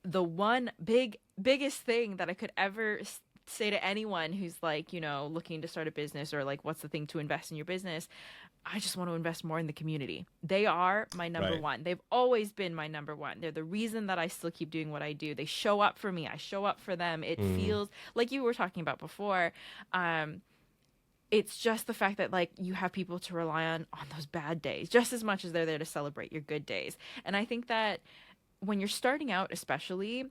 the one biggest thing that I could ever say to anyone who's, like, you know, looking to start a business or, like, what's the thing to invest in your business, I just want to invest more in the community. They are my number one. They've always been my number one. They're the reason that I still keep doing what I do. They show up for me. I show up for them. It feels like you were talking about before. It's just the fact that, like, you have people to rely on those bad days just as much as they're there to celebrate your good days. And I think that when you're starting out, especially,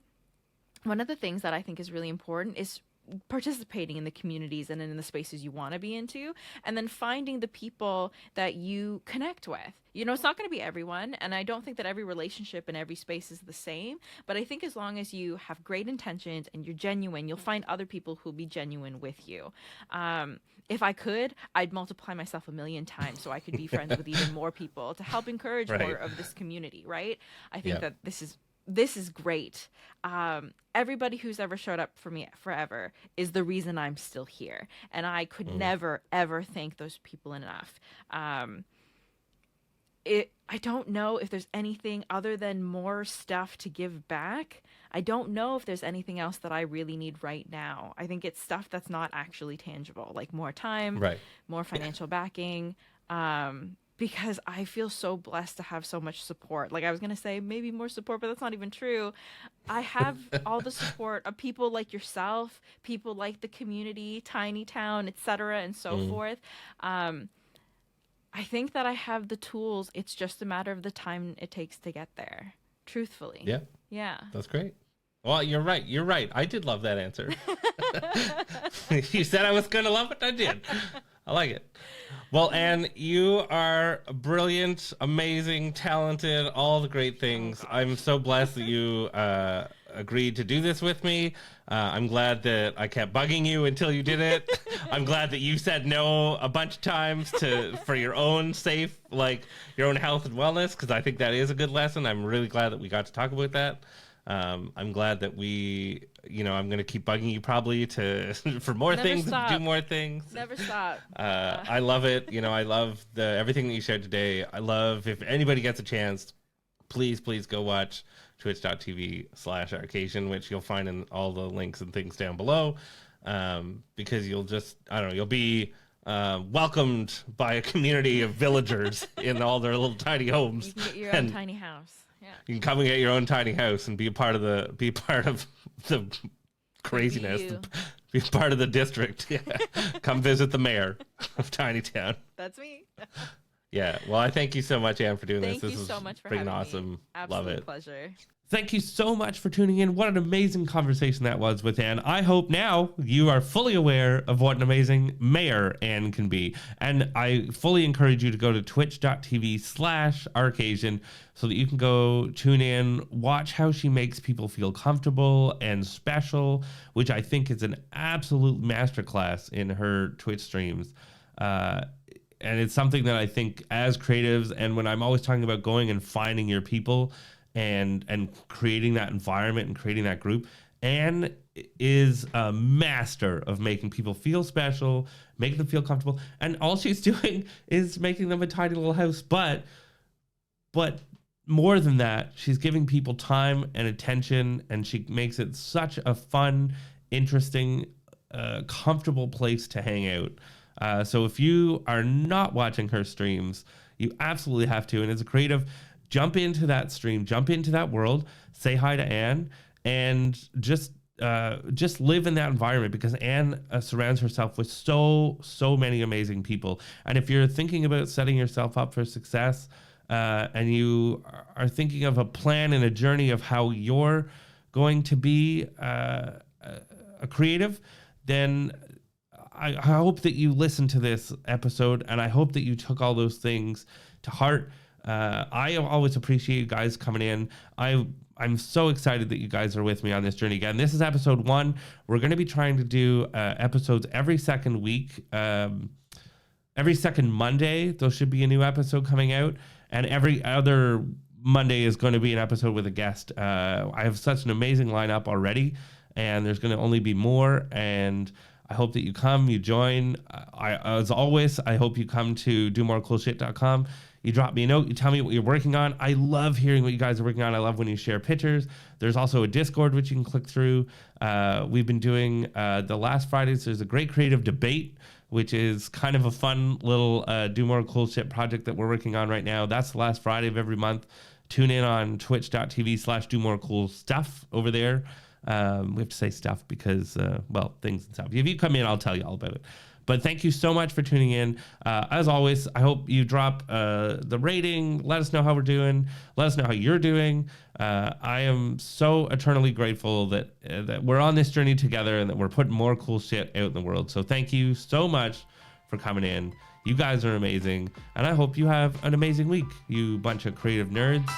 one of the things that I think is really important is participating in the communities and in the spaces you want to be into, and then finding the people that you connect with. You know, it's not going to be everyone, and I don't think that every relationship in every space is the same, but I think as long as you have great intentions and you're genuine, you'll find other people who'll be genuine with you. If I could, I'd multiply myself a million times so I could be friends with even more people to help encourage more of this community, right? I think that this is great. Everybody who's ever showed up for me forever is the reason I'm still here. And I could never, ever thank those people enough. I don't know if there's anything other than more stuff to give back. I don't know if there's anything else that I really need right now. I think it's stuff that's not actually tangible, like more time, more financial backing, because I feel so blessed to have so much support. Like I was going to say maybe more support, but that's not even true. I have all the support of people like yourself, people like the community, Tiny Town, etc., and so forth. I think that I have the tools. It's just a matter of the time it takes to get there, truthfully. Yeah. Yeah. That's great. Well, you're right. You're right. I did love that answer. You said I was going to love it. I did. I like it. Well, Anne, you are brilliant, amazing, talented, all the great things. I'm so blessed that you agreed to do this with me. I'm glad that I kept bugging you until you did it. I'm glad that you said no a bunch of times for your own your own health and wellness, because I think that is a good lesson. I'm really glad that we got to talk about that. I'm glad that I'm going to keep bugging you probably for more things, do more things. Never stop. I love it. I love everything that you shared today. I love, if anybody gets a chance, please go watch twitch.tv/arcasian, which you'll find in all the links and things down below. Because you'll be welcomed by a community of villagers in all their little tiny homes. You can get your own tiny house. Yeah. You can come and get your own tiny house and be a part of the craziness, be part of the district. Yeah. Come visit the mayor of Tiny Town. That's me. Yeah. Well, I thank you so much, Anne, for doing this. Thank you so much for having awesome. Me. Absolute Love it. Pleasure. Thank you so much for tuning in. What an amazing conversation that was with Anne. I hope now you are fully aware of what an amazing mayor Anne can be. And I fully encourage you to go to twitch.tv/arcasian so that you can go tune in, watch how she makes people feel comfortable and special, which I think is an absolute masterclass in her Twitch streams. And it's something that I think as creatives, and when I'm always talking about going and finding your people and creating that environment and creating that group, Anne is a master of making people feel special, making them feel comfortable, and all she's doing is making them a tiny little house. But more than that, she's giving people time and attention, and she makes it such a fun, interesting, comfortable place to hang out. So if you are not watching her streams, you absolutely have to. And as a creative, jump into that stream, jump into that world, say hi to Anne, and just live in that environment, because Anne surrounds herself with so many amazing people. And if you're thinking about setting yourself up for success, and you are thinking of a plan and a journey of how you're going to be a creative, then I hope that you listened to this episode, and I hope that you took all those things to heart. I always appreciate you guys coming in. I'm so excited that you guys are with me on this journey again. This is episode 1. We're going to be trying to do episodes every second week. Every second Monday, there should be a new episode coming out. And every other Monday is going to be an episode with a guest. I have such an amazing lineup already, and there's going to only be more. And I hope that you come, you join. As always, I hope you come to domorecoolshit.com. You drop me a note. You tell me what you're working on. I love hearing what you guys are working on. I love when you share pictures. There's also a Discord, which you can click through. We've been doing the last Fridays. There's a great creative debate, which is kind of a fun little Do More Cool Shit project that we're working on right now. That's the last Friday of every month. Tune in on twitch.tv/do more cool stuff over there. We have to say stuff because, things and stuff. If you come in, I'll tell you all about it. But thank you so much for tuning in. As always, I hope you drop the rating. Let us know how we're doing. Let us know how you're doing. I am so eternally grateful that we're on this journey together and that we're putting more cool shit out in the world. So thank you so much for coming in. You guys are amazing. And I hope you have an amazing week, you bunch of creative nerds.